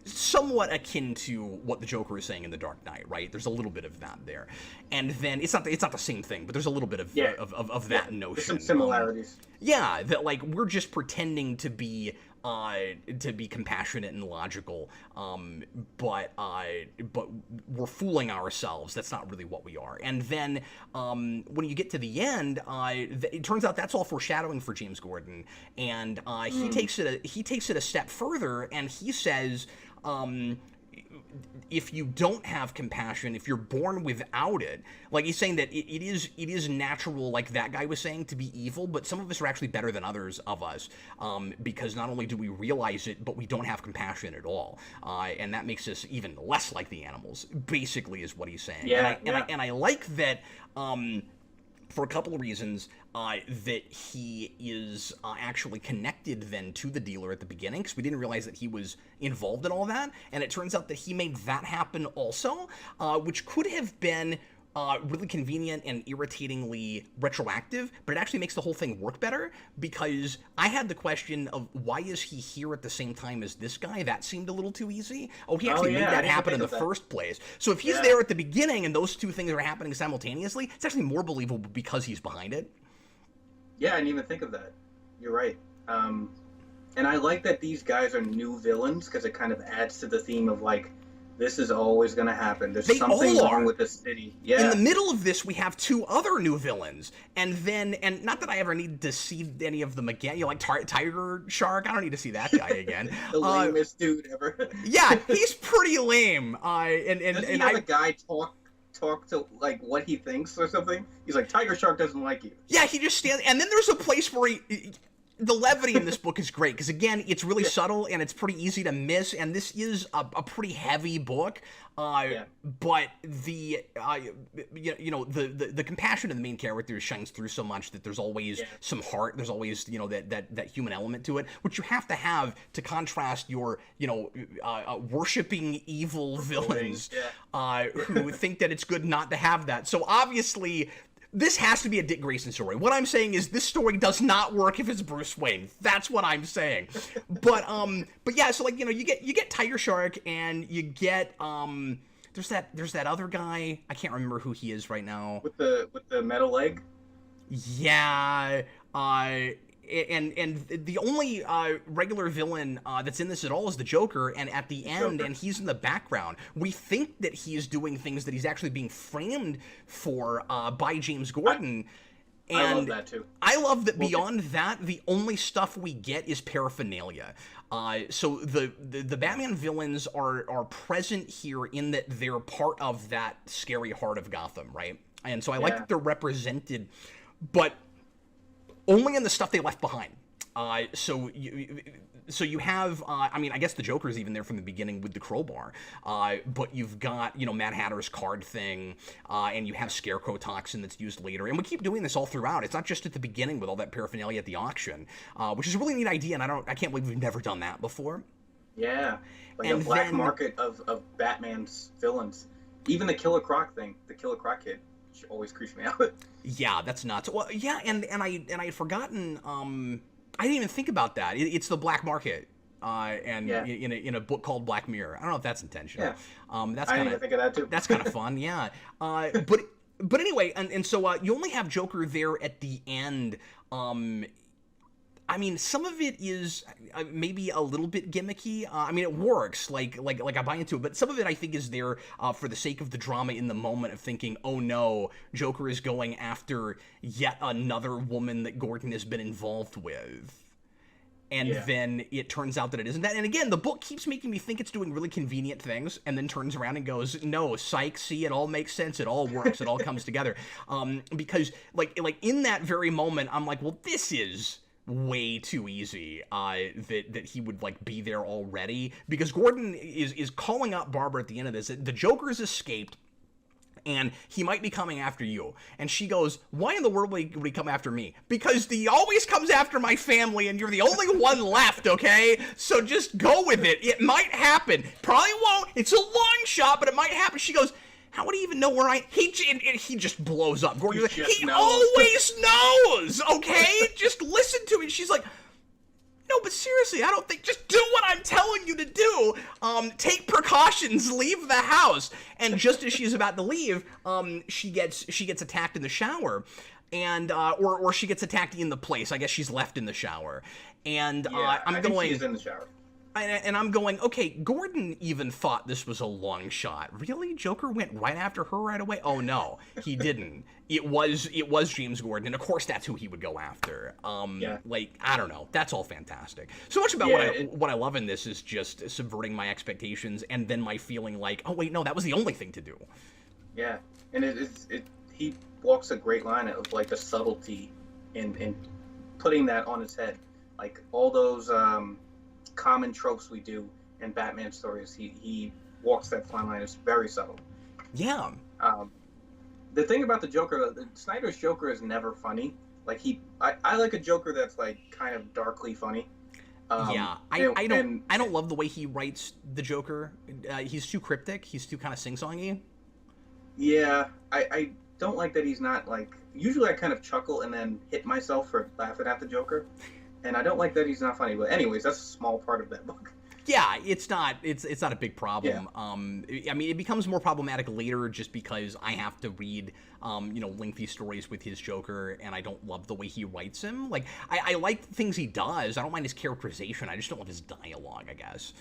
somewhat akin to what the Joker is saying in The Dark Knight, right? There's a little bit of that there, and then it's not the same thing, but there's a little bit of that notion. There's some similarities. That, like, we're just pretending to be compassionate and logical, but we're fooling ourselves. That's not really what we are. And then when you get to the end, it turns out that's all foreshadowing for James Gordon, and he takes it a step further, and he says, if you don't have compassion, if you're born without it, like, he's saying that it is natural, like that guy was saying, to be evil, but some of us are actually better than others of us, because not only do we realize it, but we don't have compassion at all, and that makes us even less like the animals, basically, is what he's saying. And I like that, for a couple of reasons, that he is actually connected then to the dealer at the beginning, because we didn't realize that he was involved in all that, and it turns out that he made that happen also, which could have been really convenient and irritatingly retroactive, but it actually makes the whole thing work better, because I had the question of, why is he here at the same time as this guy? That seemed a little too easy. He actually made that happen in the first place. So if he's there at the beginning and those two things are happening simultaneously, it's actually more believable because he's behind it. Yeah, I didn't even think of that. You're right. And I like that these guys are new villains because it kind of adds to the theme of like, this is always going to happen. There's They something all wrong are. with the city. In Yeah. the middle of this, we have two other new villains, and not that I ever need to see any of them again. You know, like Tiger Shark. I don't need to see that guy again. The lamest dude ever. Yeah, he's pretty lame. Does he have a guy talk to like what he thinks or something? He's like, Tiger Shark doesn't like you. Yeah, he just stands, and then there's a place where the levity in this book is great because again, it's really subtle and it's pretty easy to miss. And this is a pretty heavy book, but the the compassion of the main character shines through so much that there's always some heart. There's always that human element to it, which you have to contrast your worshiping evil villains who think that it's good not to have that. So obviously, this has to be a Dick Grayson story. What I'm saying is this story does not work if it's Bruce Wayne. That's what I'm saying. But yeah, so like you get Tiger Shark and you get there's that other guy. I can't remember who he is right now. With the metal leg? Yeah, and the only regular villain that's in this at all is the Joker, and at the end, and he's in the background. We think that he is doing things that he's actually being framed for by James Gordon. And I love that too. I love that beyond that, the only stuff we get is paraphernalia. So the Batman villains are present here in that they're part of that scary heart of Gotham, right? And so I like that they're represented, but only in the stuff they left behind. So you have, I mean, I guess the Joker's even there from the beginning with the crowbar, but you've got, Mad Hatter's card thing, and you have Scarecrow toxin that's used later, and we keep doing this all throughout. It's not just at the beginning with all that paraphernalia at the auction, which is a really neat idea, and I can't believe we've never done that before. Yeah, like a black market of Batman's villains. Even the Killer Croc thing, the Killer Croc kid, which always creeps me out. Yeah, that's nuts. Well, yeah, and I had forgotten. I didn't even think about that. It's the black market, in a book called Black Mirror. I don't know if that's intentional. Yeah. That's I kind didn't even think of that too. That's kind of fun. Yeah. But anyway, and so you only have Joker there at the end. I mean, some of it is maybe a little bit gimmicky. I mean, it works, like I buy into it, but some of it I think is there for the sake of the drama in the moment of thinking, oh no, Joker is going after yet another woman that Gordon has been involved with. And then it turns out that it isn't that. And again, the book keeps making me think it's doing really convenient things, and then turns around and goes, no, psych, see, it all makes sense, it all works, it all comes together. Because like in that very moment, I'm like, well, this is way too easy that he would like be there already, because Gordon is calling out Barbara at the end of this. The Joker's escaped and he might be coming after you. And she goes, why in the world would he come after me? Because he always comes after my family and you're the only one left, okay? So just go with it. It might happen. Probably won't. It's a long shot, but it might happen. She goes, how would he even know where he just blows up. Gordon's like, he always knows, okay? Just listen to me. She's like, no, but seriously, I don't think, just do what I'm telling you to do. Take precautions, leave the house. And just as she's about to leave, she gets attacked in the shower. And, or she gets attacked in the place. I guess she's left in the shower. And, I think she's in the shower. And I'm going, okay, Gordon even thought this was a long shot. Really? Joker went right after her right away? Oh, no, he didn't. It was James Gordon, and of course that's who he would go after. Like, I don't know. That's all fantastic. So much about what I love in this is just subverting my expectations and then my feeling like, oh, wait, no, that was the only thing to do. Yeah, and he walks a great line of, like, the subtlety in putting that on his head. Like, all those common tropes we do in Batman stories, he walks that fine line. It's very subtle. Yeah. The thing about the Joker, Snyder's Joker is never funny. Like I like a Joker that's like kind of darkly funny. I don't love the way he writes the Joker. He's too cryptic. He's too kind of sing-songy. Yeah, I don't like that he's not like. Usually I kind of chuckle and then hit myself for laughing at the Joker. And I don't like that he's not funny. But anyways, that's a small part of that book. Yeah, it's not a big problem. Yeah. I mean, it becomes more problematic later just because I have to read lengthy stories with his Joker, and I don't love the way he writes him. Like, I like things he does. I don't mind his characterization. I just don't love his dialogue, I guess,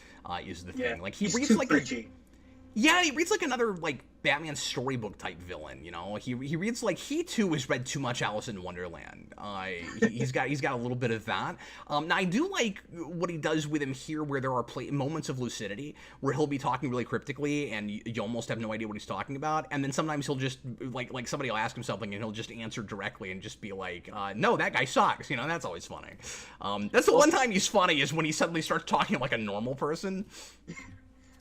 is the thing. Like, he He's reads too like preachy. yeah, he reads like another like Batman storybook type villain. He reads like he too has read too much Alice in Wonderland. He's got a little bit of that. Now I do like what he does with him here, where there are moments of lucidity where he'll be talking really cryptically, and you almost have no idea what he's talking about. And then sometimes he'll just like somebody will ask him something, and he'll just answer directly and just be like, "No, that guy sucks." That's always funny. That's the one time he's funny is when he suddenly starts talking like a normal person.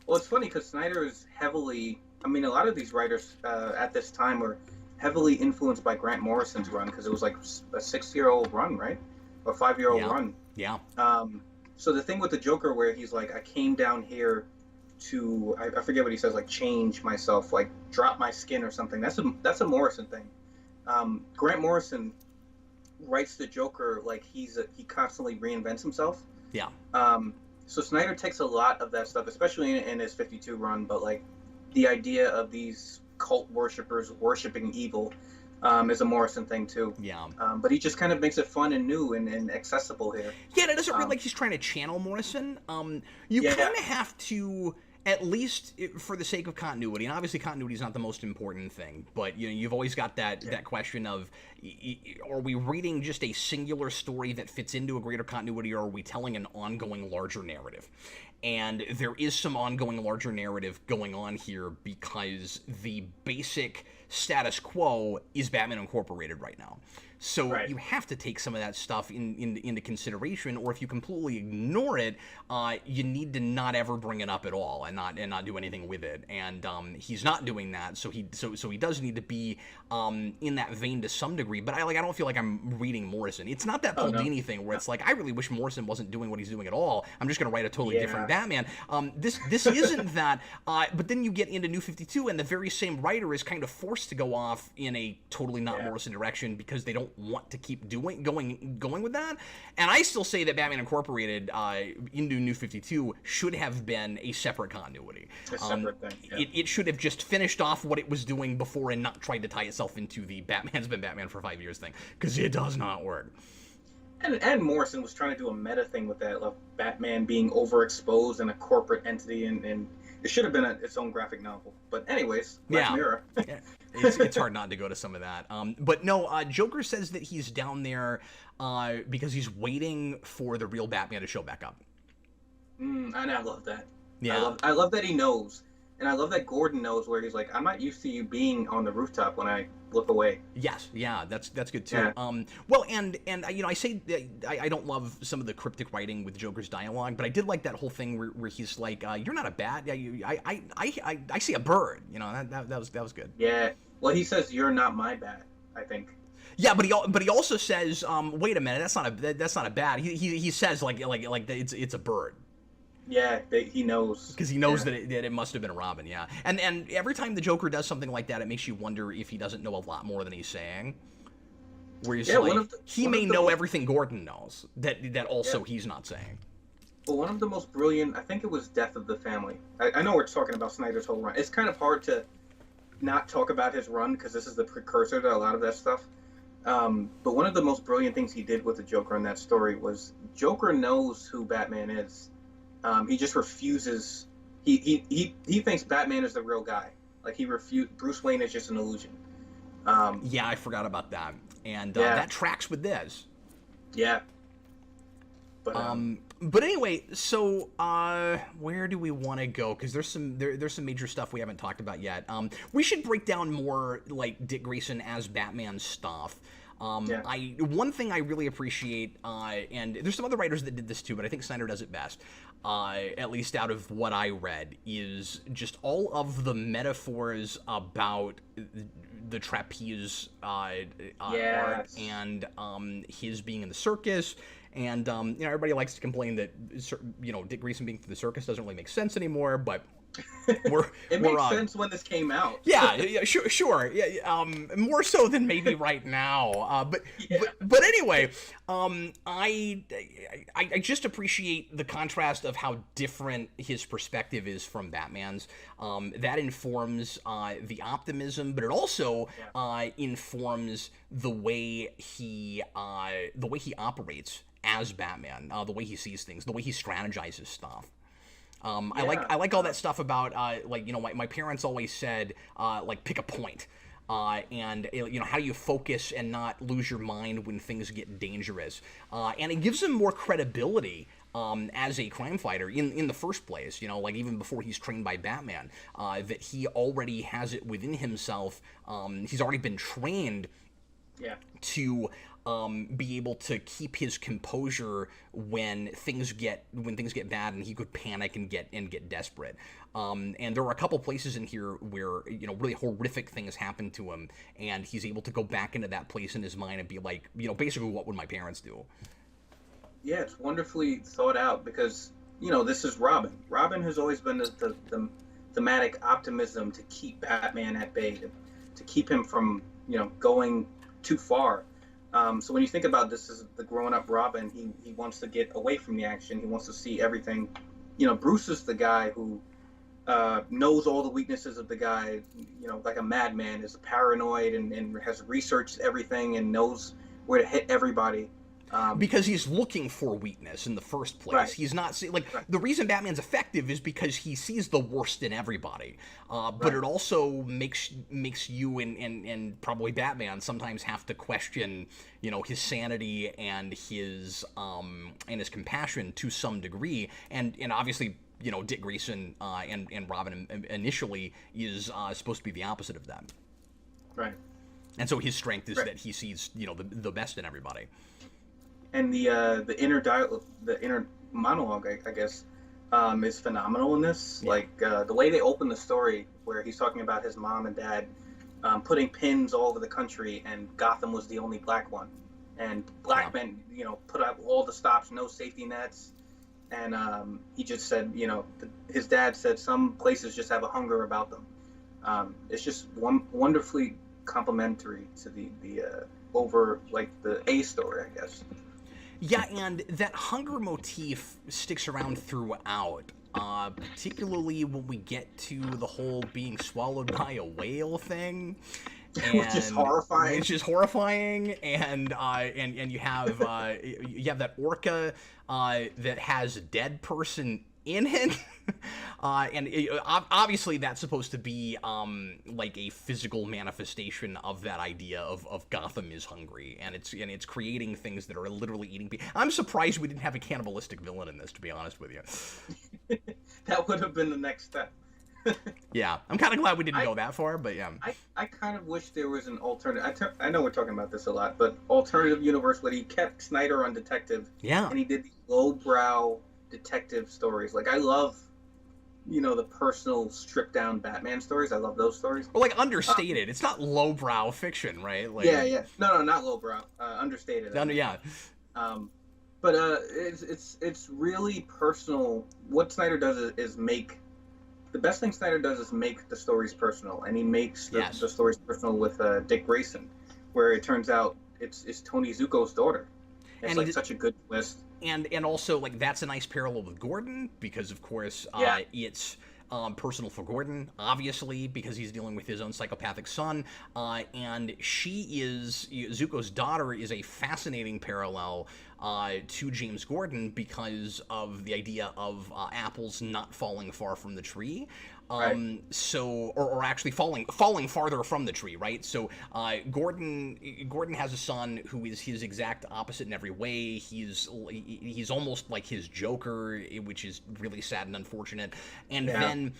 Well, it's funny because Snyder is heavily. I mean, a lot of these writers at this time were heavily influenced by Grant Morrison's run because it was like a 6-year-old run, right? Or 5-year-old run. Yeah. So the thing with the Joker, where he's like, I came down here to, I forget what he says, like change myself, like drop my skin or something. That's a Morrison thing. Grant Morrison writes the Joker like he constantly reinvents himself. Yeah. So Snyder takes a lot of that stuff, especially in his 52 run, but like the idea of these cult worshippers worshiping evil is a Morrison thing too. Yeah. But he just kind of makes it fun and new and accessible here. Yeah, and it doesn't read like he's trying to channel Morrison. You kind of have to, at least for the sake of continuity, and obviously continuity is not the most important thing, but you've always got that question of, are we reading just a singular story that fits into a greater continuity, or are we telling an ongoing larger narrative? And there is some ongoing larger narrative going on here because the basic status quo is Batman Incorporated right now. So you have to take some of that stuff into consideration, or if you completely ignore it, you need to not ever bring it up at all and not do anything with it. And he's not doing that, so he does need to be in that vein to some degree. But I don't feel like I'm reading Morrison. It's not that Paul Dini thing where it's like, I really wish Morrison wasn't doing what he's doing at all. I'm just going to write a totally different Batman. This isn't that. But then you get into New 52, and the very same writer is kind of forced to go off in a totally not Morrison direction because they don't want to keep going with that. And I still say that Batman Incorporated into New 52 should have been a separate continuity. A separate thing. Yeah. It should have just finished off what it was doing before and not tried to tie itself into the Batman's been Batman for 5 years thing, because it does not work. And Morrison was trying to do a meta thing with that, like Batman being overexposed in a corporate entity, and it should have been its own graphic novel. But anyways, Black Mirror. It's hard not to go to some of that. But no, Joker says that he's down there because he's waiting for the real Batman to show back up. And I love that. Yeah. I love that he knows. And I love that Gordon knows, where he's like, I'm not used to you being on the rooftop when I look away. Yes, yeah, that's good too. Yeah. Well, and I say that I don't love some of the cryptic writing with Joker's dialogue, but I did like that whole thing where he's like, "You're not a bat. I see a bird." That was good. Yeah. Well, he says, "You're not my bat," I think. Yeah, but he also says, "Wait a minute, that's not a bat." He says like it's a bird. Yeah, he knows. Because he knows that it must have been a Robin, yeah. And every time the Joker does something like that, it makes you wonder if he doesn't know a lot more than he's saying. Where he's he may know everything Gordon knows that also he's not saying. Well, one of the most brilliant, I think it was Death of the Family. I know we're talking about Snyder's whole run. It's kind of hard to not talk about his run because this is the precursor to a lot of that stuff. But one of the most brilliant things he did with the Joker in that story was Joker knows who Batman is. He just refuses. He thinks Batman is the real guy. Like Bruce Wayne is just an illusion. Yeah, I forgot about that, and that tracks with this. Yeah. But anyway, so where do we want to go? Because there's some major stuff we haven't talked about yet. We should break down more like Dick Grayson as Batman stuff. One thing I really appreciate, and there's some other writers that did this too, but I think Snyder does it best, at least out of what I read, is just all of the metaphors about the trapeze art and his being in the circus. And everybody likes to complain that Dick Grayson being through the circus doesn't really make sense anymore, but We're It we're makes sense when this came out. yeah, sure. Yeah, more so than maybe right now. But Yeah. anyway, I just appreciate the contrast of how different his perspective is from Batman's. That informs the optimism, but it also informs the way he operates as Batman, the way he sees things, the way he strategizes stuff. I like all that stuff about like, you know, my parents always said like, pick a point. And you know, how do you focus and not lose your mind when things get dangerous? And it gives him more credibility as a crime fighter in the first place. You know, like even before he's trained by Batman, that he already has it within himself. He's already been trained to be able to keep his composure when things get bad, and he could panic and get desperate. And there are a couple places in here where, you know, really horrific things happen to him, and he's able to go back into that place in his mind and be like, you know, basically, what would my parents do? Yeah, it's wonderfully thought out because, you know, this is Robin. Robin has always been the thematic optimism to keep Batman at bay, to keep him from, you know, going too far. So when you think about this as the grown-up Robin, he wants to get away from the action. He wants to see everything. You know, Bruce is the guy who knows all the weaknesses of the guy, you know, like a madman, is paranoid and has researched everything and knows where to hit everybody. Because he's looking for weakness in the first place. Right. He's not the reason Batman's effective is because he sees the worst in everybody. But it also makes you and probably Batman sometimes have to question, you know, his sanity and his compassion to some degree. And obviously, you know, Dick Grayson and Robin initially is supposed to be the opposite of that. Right. And so his strength is that he sees, you know, the best in everybody. And the inner monologue, I guess, is phenomenal in this. Yeah. Like the way they open the story, where he's talking about his mom and dad putting pins all over the country, and Gotham was the only black one, and black men, you know, put up all the stops, no safety nets, and he just said, you know, his dad said some places just have a hunger about them. It's just wonderfully complimentary to the over like the A story, I guess. Yeah, and that hunger motif sticks around throughout, particularly when we get to the whole being swallowed by a whale thing. Which is horrifying. Which is horrifying, and you have that orca that has a dead person in it, obviously that's supposed to be like a physical manifestation of that idea of Gotham is hungry, and it's creating things that are literally eating people. I'm surprised we didn't have a cannibalistic villain in this, to be honest with you. That would have been the next step. Yeah, I'm kind of glad we didn't go that far, but yeah. I kind of wish there was an alternative. I know we're talking about this a lot, but alternative universe where he kept Snyder on detective. Yeah. And he did these lowbrow detective stories. Like, I love, you know, the personal stripped down Batman stories. I love those stories. Or like understated. It's not lowbrow fiction, right? Like, yeah. No, not lowbrow. Understated. Yeah. But it's really personal. What Snyder does is make the best thing Snyder does is make the stories personal, and he makes the stories personal with Dick Grayson, where it turns out it's Tony Zuko's daughter. It's like such a good twist. And also, like, that's a nice parallel with Gordon, because of course it's personal for Gordon, obviously, because he's dealing with his own psychopathic son, and Zuko's daughter is a fascinating parallel to James Gordon because of the idea of apples not falling far from the tree. So, or actually falling farther from the tree, right? So, Gordon has a son who is his exact opposite in every way. He's almost like his Joker, which is really sad and unfortunate. And then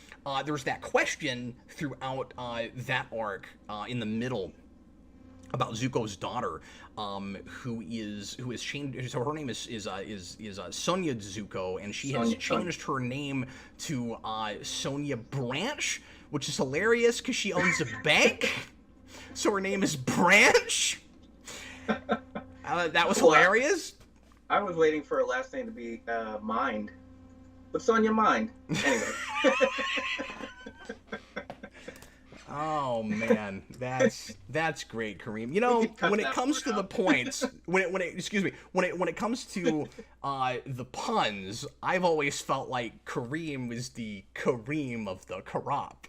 there's that question throughout that arc in the middle about Zuko's daughter, who is changed. So her name is Sonia Zuko, and she has changed her name to Sonia Branch, which is hilarious because she owns a bank. So her name is Branch. That was hilarious. I was waiting for her last name to be Mind. What's on your mind? Anyway. Oh man, that's great, Kareem. You know, when it comes to the points, when it comes to the puns, I've always felt like Kareem was the Kareem of the Karap.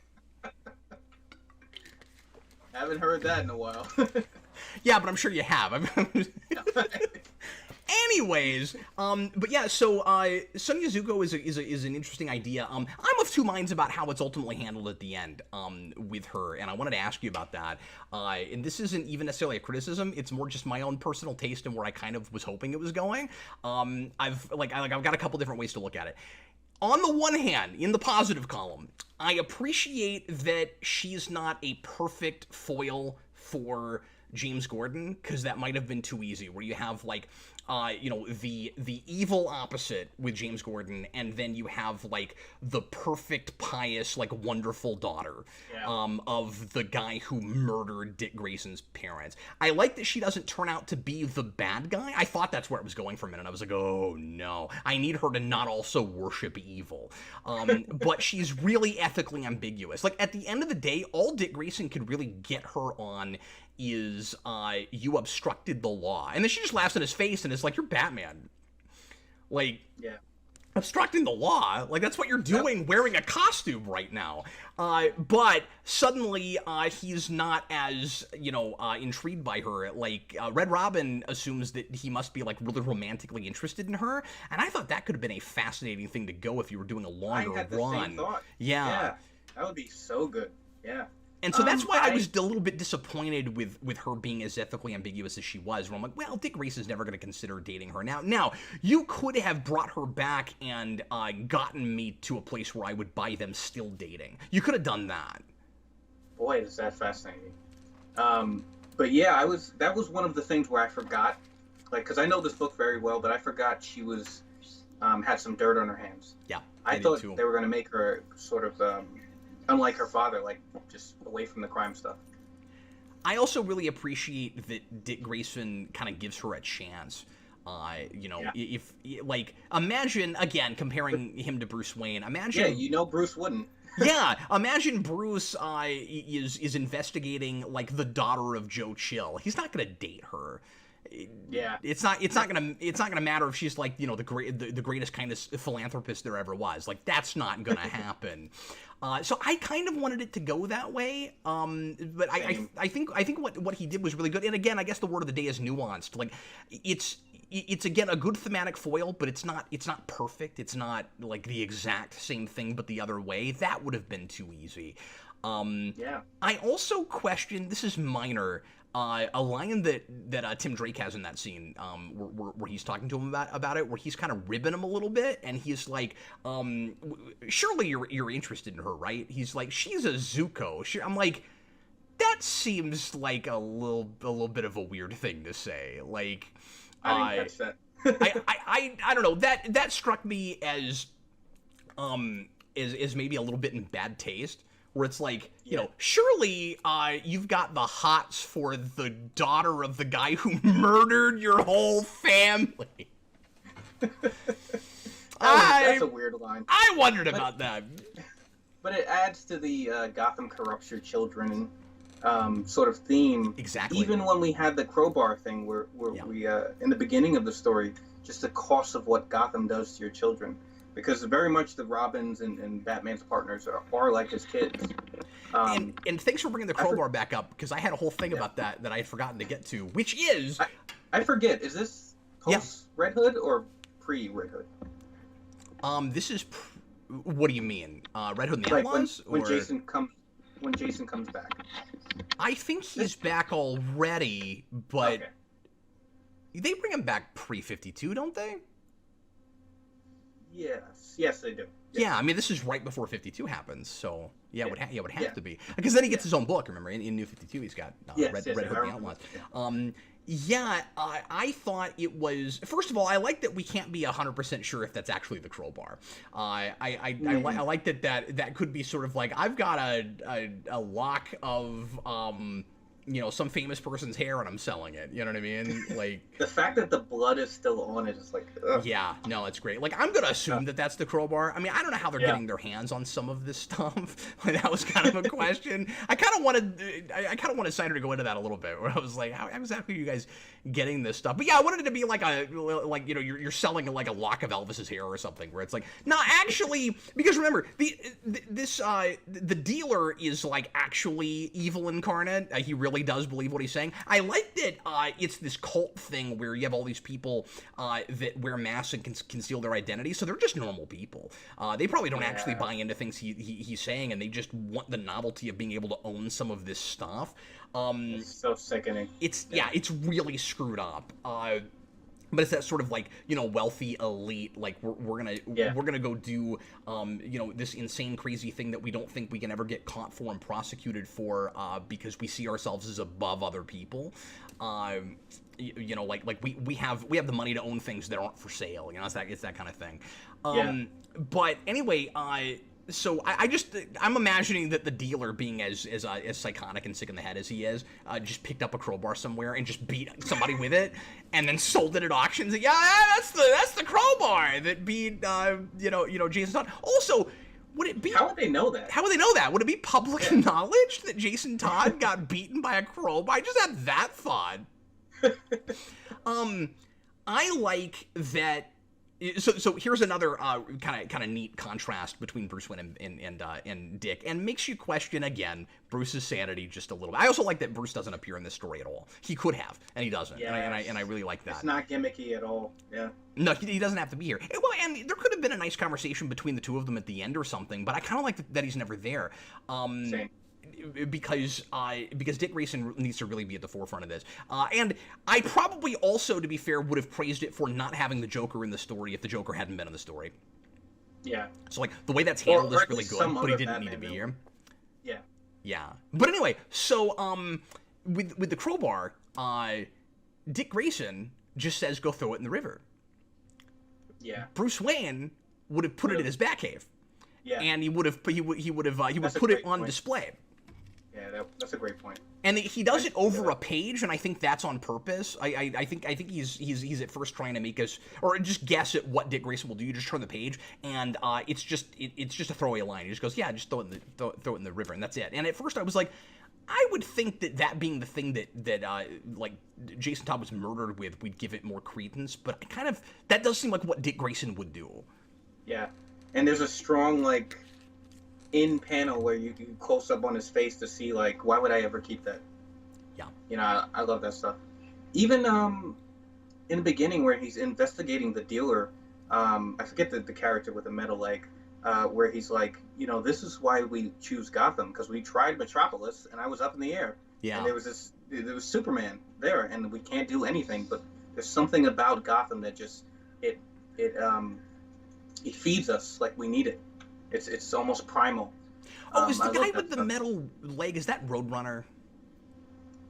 Haven't heard that in a while. Yeah, but I'm sure you have. Anyways, but yeah, so Sonia Zuko is an interesting idea. I'm of two minds about how it's ultimately handled at the end with her, and I wanted to ask you about that. And this isn't even necessarily a criticism; it's more just my own personal taste and where I kind of was hoping it was going. I've got a couple different ways to look at it. On the one hand, in the positive column, I appreciate that she's not a perfect foil for James Gordon, because that might have been too easy, where you have like the evil opposite with James Gordon, and then you have like the perfect, pious, like wonderful daughter of the guy who murdered Dick Grayson's parents. I like that she doesn't turn out to be the bad guy. I thought that's where it was going for a minute. I was like, oh no, I need her to not also worship evil. But she's really ethically ambiguous. Like at the end of the day, all Dick Grayson could really get her on is you obstructed the law, and then she just laughs in his face and is like, you're Batman, like, yeah, obstructing the law, like that's what you're doing, wearing a costume right now. But suddenly he's not as intrigued by her. Like Red Robin assumes that he must be like really romantically interested in her, and I thought that could have been a fascinating thing to go if you were doing a longer I had the run. Same thought. Yeah, that would be so good. Yeah. And so that's why I was a little bit disappointed with her being as ethically ambiguous as she was, where I'm like, well, Dick Grayson's never going to consider dating her. Now, you could have brought her back and gotten me to a place where I would buy them still dating. You could have done that. Boy, is that fascinating. But yeah, that was one of the things where I forgot, like, because I know this book very well, but I forgot she was had some dirt on her hands. Yeah, I thought they were going to make her sort of... unlike her father, like, just away from the crime stuff. I also really appreciate that Dick Grayson kind of gives her a chance. If, like, imagine, again, comparing him to Bruce Wayne, imagine... Yeah, Bruce wouldn't. Yeah, imagine Bruce is investigating, like, the daughter of Joe Chill. He's not going to date her. Yeah, it's not gonna matter if she's like the greatest kind of philanthropist there ever was. Like that's not gonna happen. So I kind of wanted it to go that way. But I think what he did was really good. And again, I guess the word of the day is nuanced. Like it's again a good thematic foil, but it's not perfect. It's not like the exact same thing, but the other way. That would have been too easy. I also question, this is minor, a line that Tim Drake has in that scene, where he's talking to him about it, where he's kind of ribbing him a little bit, and he's like, surely you're interested in her, right? He's like, she's a Zuko. I'm like, that seems like a little bit of a weird thing to say. Like, I didn't catch that. I don't know, that struck me as maybe a little bit in bad taste. Where it's like, surely you've got the hots for the daughter of the guy who murdered your whole family. That's a weird line. I wondered about that. But it adds to the Gotham corrupts your children sort of theme. Exactly. Even when we had the crowbar thing where we, in the beginning of the story, just the cost of what Gotham does to your children. Because very much the Robins and Batman's partners are like his kids. And thanks for bringing the crowbar back up, because I had a whole thing about that I had forgotten to get to, which is... I forget, is this post-Red Hood or pre-Red Hood? This is... what do you mean? Red Hood and the Outlaws? When Jason comes back. I think he's back already, but... Okay. They bring him back pre-52, don't they? Yes, they do. Yeah, I mean, this is right before 52 happens, so it would have to be. Because then he gets his own book, remember? In New 52, he's got Red Hood and the Outlaws. I thought it was... First of all, I like that we can't be 100% sure if that's actually the crowbar. I like that could be sort of like, I've got a lock of some famous person's hair and I'm selling it. You know what I mean? Like, the fact that the blood is still on it is like, ugh. Yeah, no, it's great. Like, I'm gonna assume that that's the crowbar. I mean, I don't know how they're getting their hands on some of this stuff. Like, that was kind of a question. I kind of wanted Snyder to go into that a little bit, where I was like, how exactly are you guys getting this stuff? But yeah, I wanted it to be like you're selling like a lock of Elvis's hair or something, where it's like, no, actually, because remember, the dealer is like actually evil incarnate. He really does believe what he's saying. I like that it's this cult thing where you have all these people that wear masks and can conceal their identity, so they're just normal people. They probably don't actually buy into things he's saying, and they just want the novelty of being able to own some of this stuff. It's so sickening. It's really screwed up. But it's that sort of like, wealthy elite, like we're gonna go do this insane crazy thing that we don't think we can ever get caught for and prosecuted for because we see ourselves as above other people. Like we have the money to own things that aren't for sale. It's that kind of thing. But anyway, so I'm imagining that the dealer, being as psychotic and sick in the head as he is, just picked up a crowbar somewhere and just beat somebody with it, and then sold it at auctions. Yeah, that's the crowbar that beat Jason Todd. Also, would it be? How would they know that? How would they know that? Would it be public knowledge that Jason Todd got beaten by a crowbar? I just had that thought. I like that. So here's another kind of neat contrast between Bruce Wayne and Dick, and makes you question again Bruce's sanity just a little bit. I also like that Bruce doesn't appear in this story at all. He could have, and he doesn't. Yes. And I really like that. It's not gimmicky at all. Yeah. No, he doesn't have to be here. Well, and there could have been a nice conversation between the two of them at the end or something, but I kind of like that he's never there. Same. Because Dick Grayson needs to really be at the forefront of this. And I probably also, to be fair, would have praised it for not having the Joker in the story if the Joker hadn't been in the story. Yeah. So, like, the way that's handled is really good, but he didn't Batman need to be here. Yeah. Yeah. But anyway, so, with the crowbar, Dick Grayson just says, go throw it in the river. Yeah. Bruce Wayne would have put it in his Batcave. Yeah. And he would put it on display. Yeah, that's a great point. And he does it over a page, and I think that's on purpose. I think he's at first trying to make us, or just guess at what Dick Grayson will do. You just turn the page, and it's just a throwaway line. He just goes, yeah, just throw it in the river, and that's it. And at first I was like, I would think that being the thing that like Jason Todd was murdered with, we'd give it more credence. But that does seem like what Dick Grayson would do. Yeah, and there's a strong like in panel where you can close up on his face to see like, why would I ever keep that? Yeah. I love that stuff. Even in the beginning where he's investigating the dealer, I forget the character with the metal leg, where he's like, this is why we choose Gotham, because we tried Metropolis and I was up in the air. Yeah. And there was Superman there and we can't do anything, but there's something about Gotham that just it feeds us like we need it. It's almost primal. Oh, is the guy with the metal leg, is that Roadrunner?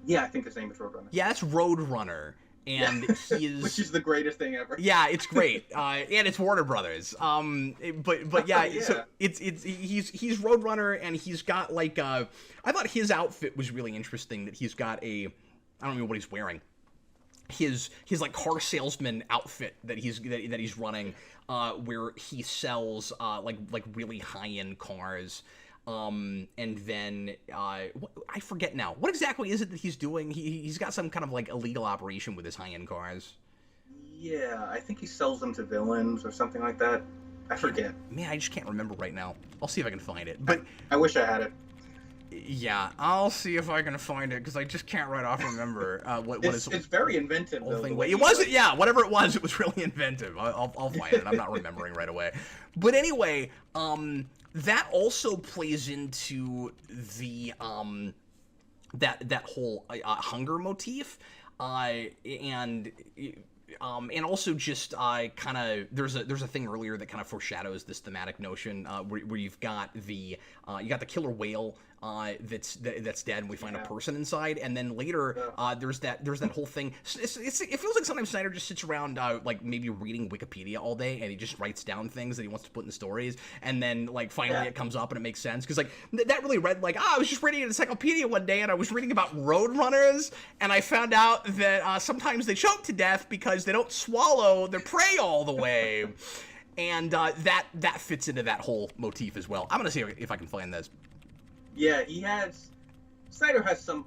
Yeah, I think his name is Roadrunner. Yeah, that's Roadrunner, and he is... Which is the greatest thing ever. Yeah, it's great, and it's Warner Brothers. But yeah, Yeah. So he's Roadrunner, and he's got like I thought his outfit was really interesting. That he's got I don't know what he's wearing. His like car salesman outfit that he's running, where he sells like really high end cars, and then I forget now what exactly is it that he's doing. He's got some kind of like illegal operation with his high end cars. Yeah, I think he sells them to villains or something like that. I forget. Man, I just can't remember right now. I'll see if I can find it. But I wish I had it. Yeah, I'll see if I can find it because I just can't right off remember what it's very inventive. Whole though, thing. It wasn't. Yeah, whatever it was really inventive. I'll find it. I'm not remembering right away. But anyway, that also plays into the that whole hunger motif, and also just kind of there's a thing earlier that kind of foreshadows this thematic notion where you've got the killer whale that's dead, and we find a person inside, and then later there's that whole thing. It feels like sometimes Snyder just sits around like maybe reading Wikipedia all day, and he just writes down things that he wants to put in the stories, and then like finally it comes up and it makes sense, because like that really read like, I was just reading an encyclopedia one day and I was reading about road runners, and I found out that sometimes they choke to death because they don't swallow their prey all the way. And that fits into that whole motif as well. I'm gonna see if I can find this. Yeah, Snyder has some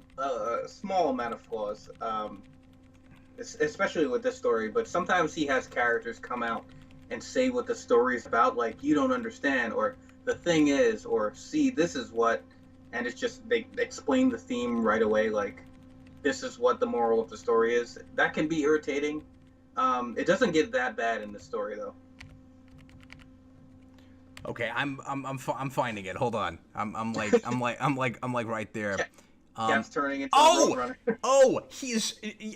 small amount of flaws, especially with this story. But sometimes he has characters come out and say what the story is about, like, you don't understand, or the thing is, or see, this is what, and it's just they explain the theme right away, like, this is what the moral of the story is. That can be irritating. It doesn't get that bad in the story though. Okay, I'm finding it. Hold on. I'm like right there. Cat's turning into a road runner.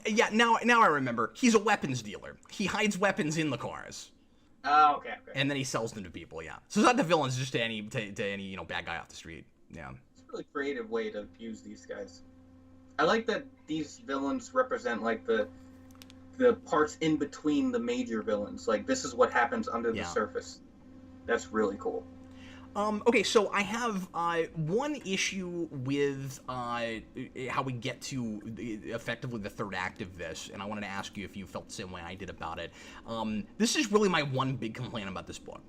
Yeah. Now I remember. He's a weapons dealer. He hides weapons in the cars. Oh, okay. And then he sells them to people. Yeah. So it's not to villains, just to any bad guy off the street. Yeah. It's a really creative way to use these guys. I like that these villains represent like the parts in between the major villains. Like, this is what happens under the surface. That's really cool. Okay, so I have one issue with how we get to effectively the third act of this, and I wanted to ask you if you felt the same way I did about it. This is really my one big complaint about this book.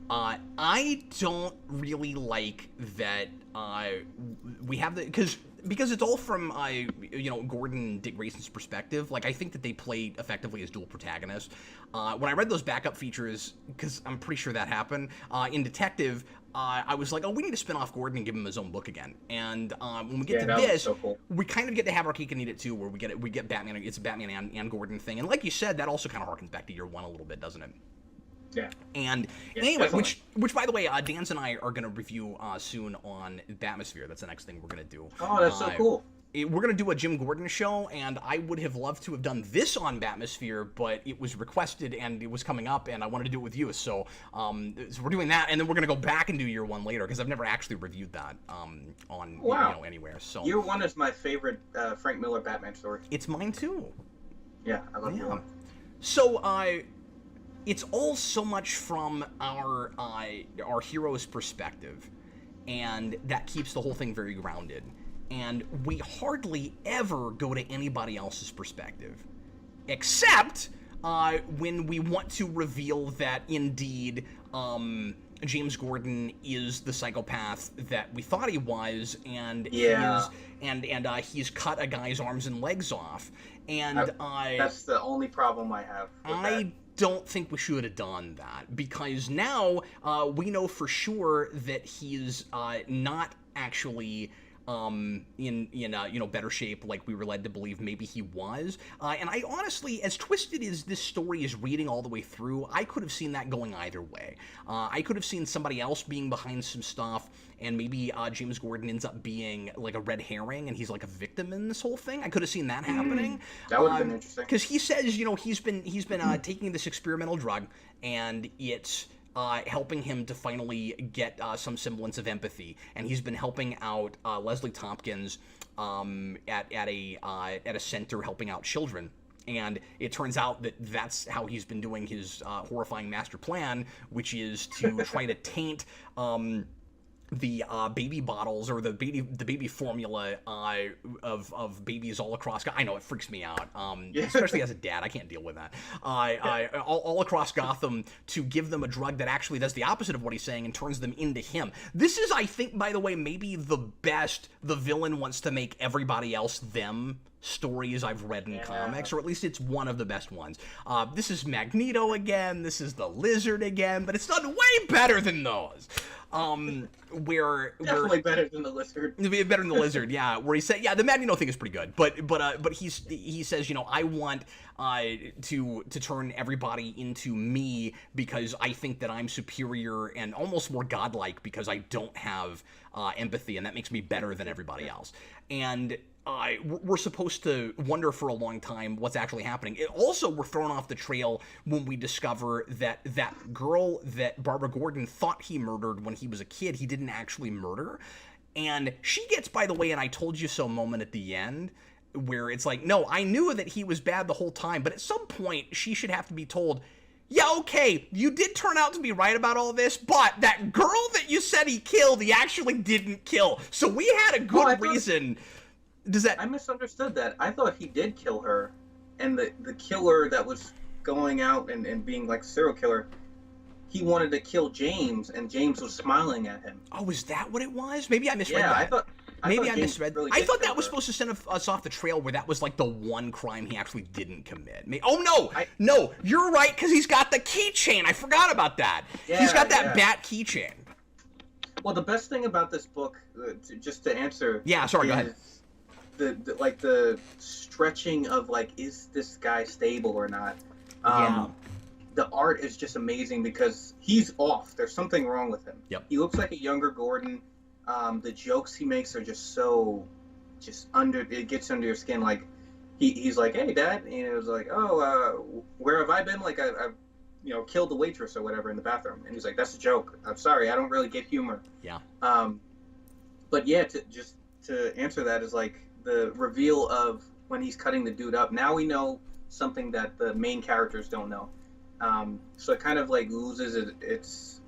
I don't really like that we have the... Because it's all from, Gordon and Dick Grayson's perspective. Like, I think that they play effectively as dual protagonists. When I read those backup features, because I'm pretty sure that happened, in Detective, I was like, oh, we need to spin off Gordon and give him his own book again. And when we get to this, so cool. We kind of get to have our cake and eat it too, where we get Batman. It's a Batman and Gordon thing. And like you said, that also kind of harkens back to year one a little bit, doesn't it? Yeah. And anyway, which by the way, Dan's and I are going to review soon on Batmosphere. That's the next thing we're going to do. Oh, that's so cool. We're going to do a Jim Gordon show, and I would have loved to have done this on Batmosphere, but it was requested and it was coming up, and I wanted to do it with you. So we're doing that, and then we're going to go back and do year one later, because I've never actually reviewed that anywhere. So year one is my favorite Frank Miller Batman story. It's mine too. Yeah, I love year one. So it's all so much from our hero's perspective, and that keeps the whole thing very grounded. And we hardly ever go to anybody else's perspective, except when we want to reveal that indeed James Gordon is the psychopath that we thought he was, and he's cut a guy's arms and legs off. And that's the only problem I have with that. Don't think we should have done that, because now we know for sure that he's not actually in better shape like we were led to believe maybe he was. And I honestly, as twisted as this story is reading all the way through, I could have seen that going either way. I could have seen somebody else being behind some stuff, and maybe James Gordon ends up being like a red herring and he's like a victim in this whole thing. I could have seen that happening. That would have been interesting. Because he says, he's been taking this experimental drug, and it's helping him to finally get some semblance of empathy, and he's been helping out Leslie Tompkins at a center helping out children. And it turns out that that's how he's been doing his horrifying master plan, which is to try to taint the baby bottles, or the baby formula of babies all across. I know it freaks me out, especially as a dad. I can't deal with that. All across Gotham, to give them a drug that actually does the opposite of what he's saying and turns them into him. This is, I think, by the way, maybe the best the villain wants to make everybody else them stories I've read in comics, or at least it's one of the best ones. This is Magneto again, this is the Lizard again, but it's done way better than those. Definitely better than the Lizard. Better than the Lizard, yeah. Where he said, the Magneto thing is pretty good, but he says, I want to turn everybody into me, because I think that I'm superior and almost more godlike because I don't have empathy, and that makes me better than everybody else. And we're supposed to wonder for a long time what's actually happening. Also, we're thrown off the trail when we discover that that girl that Barbara Gordon thought he murdered when he was a kid, he didn't actually murder. And she gets, by the way, an I told you so moment at the end, where it's like, no, I knew that he was bad the whole time, but at some point she should have to be told, yeah, okay, you did turn out to be right about all this, but that girl that you said he killed, he actually didn't kill. So we had a good reason. I misunderstood that. I thought he did kill her, and the killer that was going out and being like a serial killer, he wanted to kill James, and James was smiling at him. Oh, is that what it was? Maybe I misread that. I misread. Really I thought that was supposed to send us off the trail where that was like the one crime he actually didn't commit. No, you're right, because he's got the keychain. I forgot about that. Yeah, he's got that bat keychain. Well, the best thing about this book, just to answer, go ahead. The stretching of like, is this guy stable or not? The art is just amazing because he's off. There's something wrong with him. Yep. He looks like a younger Gordon. The jokes he makes are it gets under your skin. Like he's like, hey Dad, and it was like, oh, where have I been? Like I've killed the waitress or whatever in the bathroom. And he's like, that's a joke. I'm sorry, I don't really get humor. Yeah. But yeah, to answer that is like the reveal of when he's cutting the dude up. Now we know something that the main characters don't know. So it kind of like loses its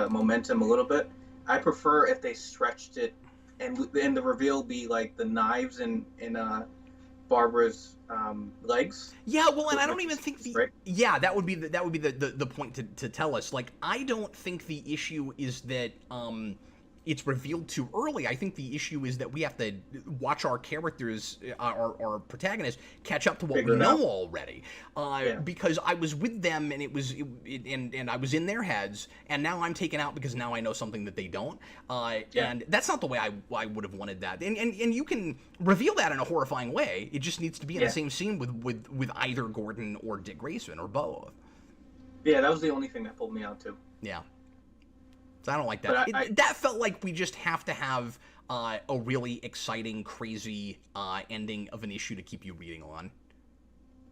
momentum a little bit. I prefer if they stretched it, and the reveal be like the knives in Barbara's legs. Yeah, well, and I don't even think that would be the point to tell us. Like, I don't think the issue is that it's revealed too early. I think the issue is that we have to watch our characters, our protagonists, catch up to what we know already. Because I was with them, and and I was in their heads, and now I'm taken out because now I know something that they don't. And that's not the way I would have wanted that. And you can reveal that in a horrifying way. It just needs to be in the same scene with either Gordon or Dick Grayson or both. Yeah, that was the only thing that pulled me out too. Yeah. I don't like that. That felt like we just have to have a really exciting, crazy ending of an issue to keep you reading on.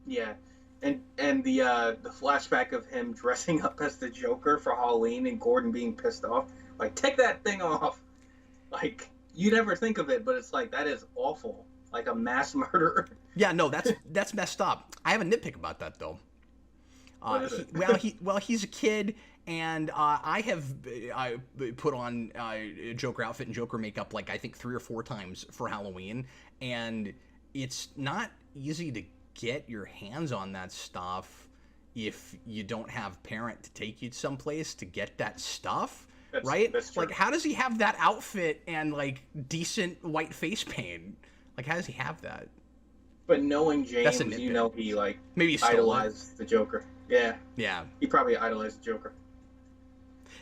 Yeah, and the flashback of him dressing up as the Joker for Halloween and Gordon being pissed off, like, take that thing off. Like, you never think of it, but it's like, that is awful. Like a mass murderer. Yeah, no, that's messed up. I have a nitpick about that though. He's a kid. And I have put on a Joker outfit and Joker makeup like I think 3 or 4 times for Halloween, and it's not easy to get your hands on that stuff if you don't have a parent to take you someplace to get that stuff, right? That's true. Like, how does he have that outfit and like decent white face paint? Like, how does he have that? But knowing James, he like maybe idolized the Joker. Yeah. He probably idolized the Joker.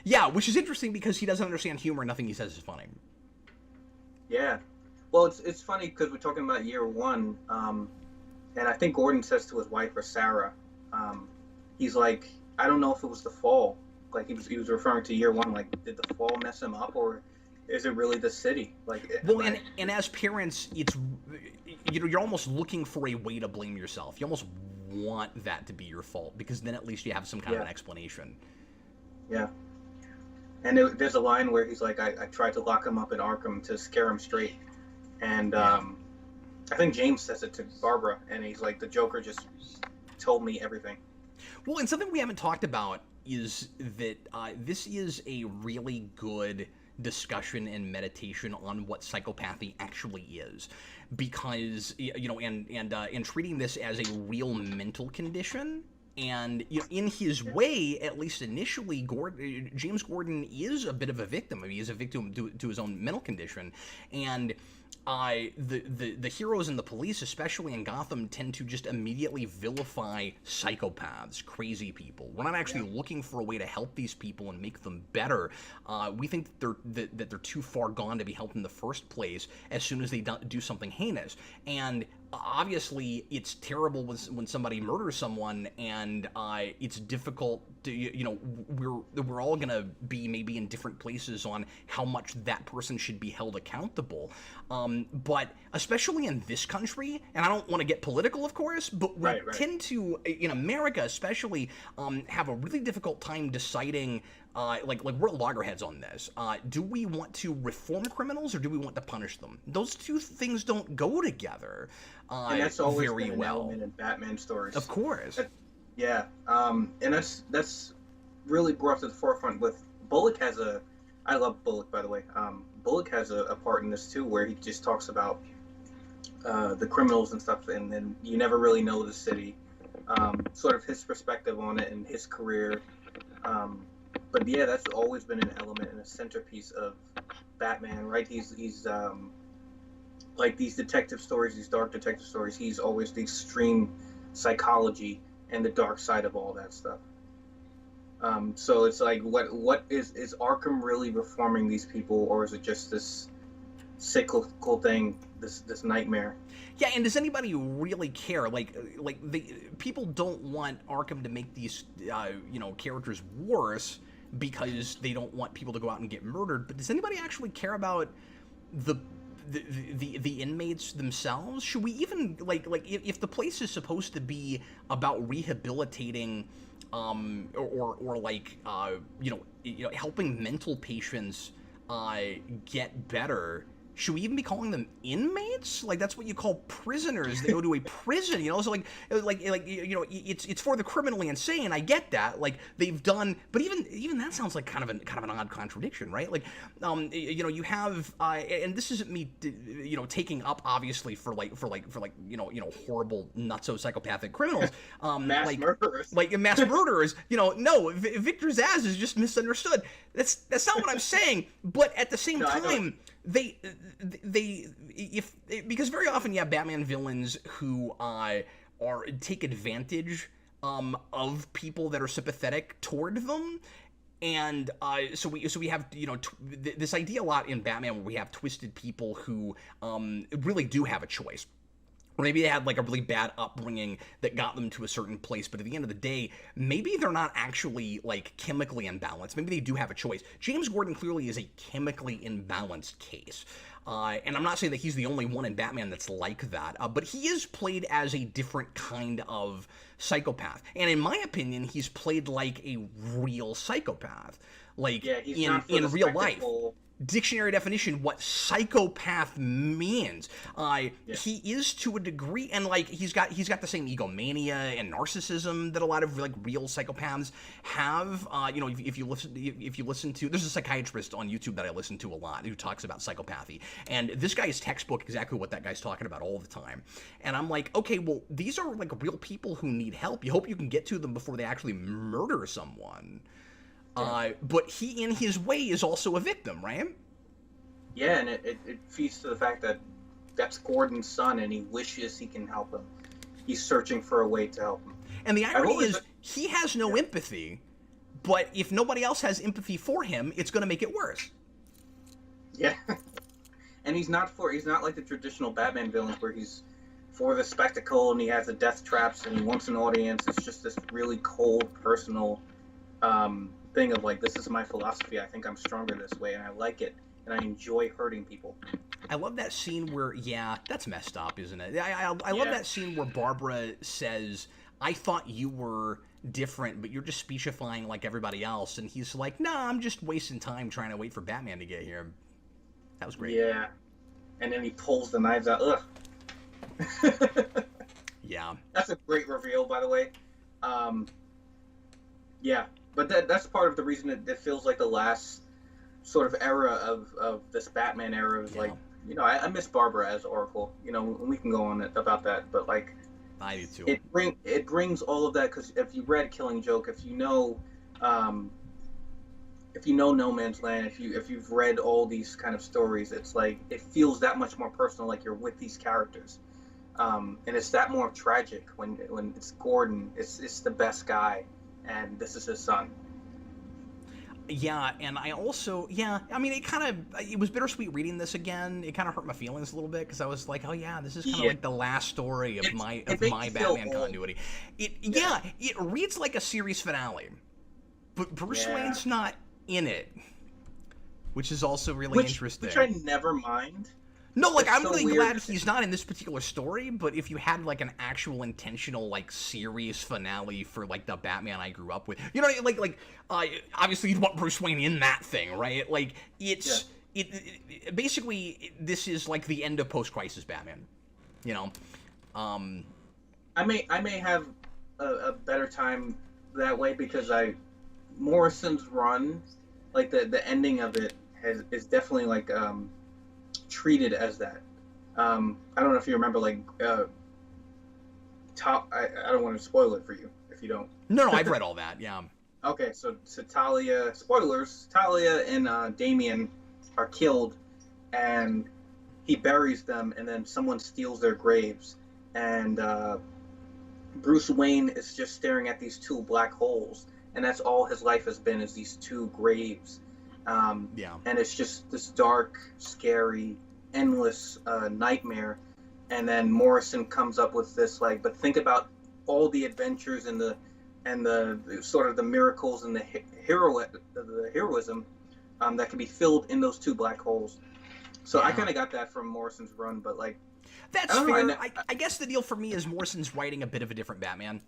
Yeah, which is interesting because he doesn't understand humor. Nothing he says is funny. Yeah. Well, it's funny because we're talking about year one, and I think Gordon says to his wife, or Sarah, he's like, I don't know if it was the fall. Like, he was referring to year one, like, did the fall mess him up, or is it really the city? Like, well, and as parents, it's, you're almost looking for a way to blame yourself. You almost want that to be your fault, because then at least you have some kind of an explanation. Yeah. And there's a line where he's like, I tried to lock him up in Arkham to scare him straight. And I think James says it to Barbara, and he's like, the Joker just told me everything. Well, and something we haven't talked about is that this is a really good discussion and meditation on what psychopathy actually is. Because, and treating this as a real mental condition. And in his way, at least initially, James Gordon is a bit of a victim. I mean, he's a victim to his own mental condition. And the heroes and the police, especially in Gotham, tend to just immediately vilify psychopaths, crazy people. We're not actually looking for a way to help these people and make them better. We think that they're too far gone to be helped in the first place as soon as they do something heinous. And obviously, it's terrible when somebody murders someone, and it's difficult you know, we're all gonna be maybe in different places on how much that person should be held accountable. But especially in this country, and I don't want to get political, of course, but we tend to, in America especially, have a really difficult time deciding, like we're loggerheads on this. Do we want to reform criminals or do we want to punish them? Those two things don't go together and that's always very been an well. element in Batman stories. Of course. Yeah. And that's really brought to the forefront with Bullock has a. I love Bullock, by the way. Bullock has a part in this too, where he just talks about the criminals and stuff, and then you never really know the city. Sort of his perspective on it and his career. But yeah, that's always been an element and a centerpiece of Batman, right? He's like these detective stories, these dark detective stories. He's always the extreme psychology and the dark side of all that stuff. So it's like, what is Arkham really reforming these people, or is it just this cyclical thing, this nightmare? Yeah, and does anybody really care? Like people don't want Arkham to make these you know, characters worse because they don't want people to go out and get murdered. But does anybody actually care about the inmates themselves? Should we even like if the place is supposed to be about rehabilitating or like you know, helping mental patients get better, should we even be calling them inmates? Like, that's what you call prisoners. They go to a prison, you know. So like you know, it's for the criminally insane. I get that. Like, they've done, but even that sounds like kind of an odd contradiction, right? Like, you know, you have, and this isn't me, you know, taking up obviously for like you know horrible nutso psychopathic criminals, mass murderers, like mass murderers. You know, no, Victor Zsasz is just misunderstood. That's not what I'm saying. But at the same time, they because very often you have Batman villains who take advantage of people that are sympathetic toward them, and so we have, you know, this idea a lot in Batman where we have twisted people who really do have a choice. Or maybe they had like a really bad upbringing that got them to a certain place, but at the end of the day, maybe they're not actually like chemically imbalanced. Maybe they do have a choice. James Gordon clearly is a chemically imbalanced case. And I'm not saying that he's the only one in Batman that's like that, but he is played as a different kind of psychopath. And in my opinion, he's played like a real psychopath. Like, in real life. Dictionary definition, what psychopath means. He is to a degree, and like he's got the same egomania and narcissism that a lot of like real psychopaths have. You know, if you listen to, there's a psychiatrist on YouTube that I listen to a lot who talks about psychopathy, and this guy is textbook exactly what that guy's talking about all the time. And I'm like, okay, well, these are like real people who need help. You hope you can get to them before they actually murder someone. But he, in his way, is also a victim, right? Yeah, and it feeds to the fact that that's Gordon's son, and he wishes he can help him. He's searching for a way to help him. And the irony is, he has no empathy, but if nobody else has empathy for him, it's going to make it worse. Yeah. And he's not like the traditional Batman villains where he's for the spectacle and he has the death traps and he wants an audience. It's just this really cold, personal thing of like, this is my philosophy. I think I'm stronger this way, and I like it, and I enjoy hurting people. I love that scene where, yeah, that's messed up, isn't it? I love that scene where Barbara says, I thought you were different, but you're just speechifying like everybody else. And he's like, nah, I'm just wasting time trying to wait for Batman to get here. That was great. Yeah. And then he pulls the knives out. Ugh. Yeah. That's a great reveal, by the way. Yeah. But that's part of the reason it feels like the last sort of era of this Batman era is like, you know, I miss Barbara as Oracle. You know, we can go on about that, but like, I do too. It brings all of that, because if you read Killing Joke, if you know No Man's Land, if you've read all these kind of stories, it's like it feels that much more personal, like you're with these characters, and it's that more tragic when it's Gordon. It's the best guy, and this is his son. Yeah, and I also, I mean, it was bittersweet reading this again. It kind of hurt my feelings a little bit, because I was like, oh yeah, this is kind of like the last story of my Batman continuity. It reads like a series finale. But Bruce Yeah. Wayne's not in it, which is also really interesting. Which I never mind. No, like, It's I'm so really weird. glad he's not in this particular story, but if you had, like, an actual intentional, like, series finale for, like, the Batman I grew up with, you know, obviously you'd want Bruce Wayne in that thing, right? Like, it's, basically, this is, like, the end of post-crisis Batman, you know? I may have a better time that way because Morrison's run, like, the ending of it is definitely, like, treated as that. I don't know if you remember, like, I don't want to spoil it for you if you don't. No, I've read all that, yeah. Okay, so Talia, spoilers, Talia and Damian are killed, and he buries them, and then someone steals their graves, and Bruce Wayne is just staring at these two black holes, and that's all his life has been, is these two graves. Yeah. And it's just this dark, scary, endless nightmare. And then Morrison comes up with this, like, but think about all the adventures and the sort of the miracles and the heroism that can be filled in those two black holes. So I kind of got that from Morrison's run, but, like, that's fair. I guess the deal for me is Morrison's writing a bit of a different Batman.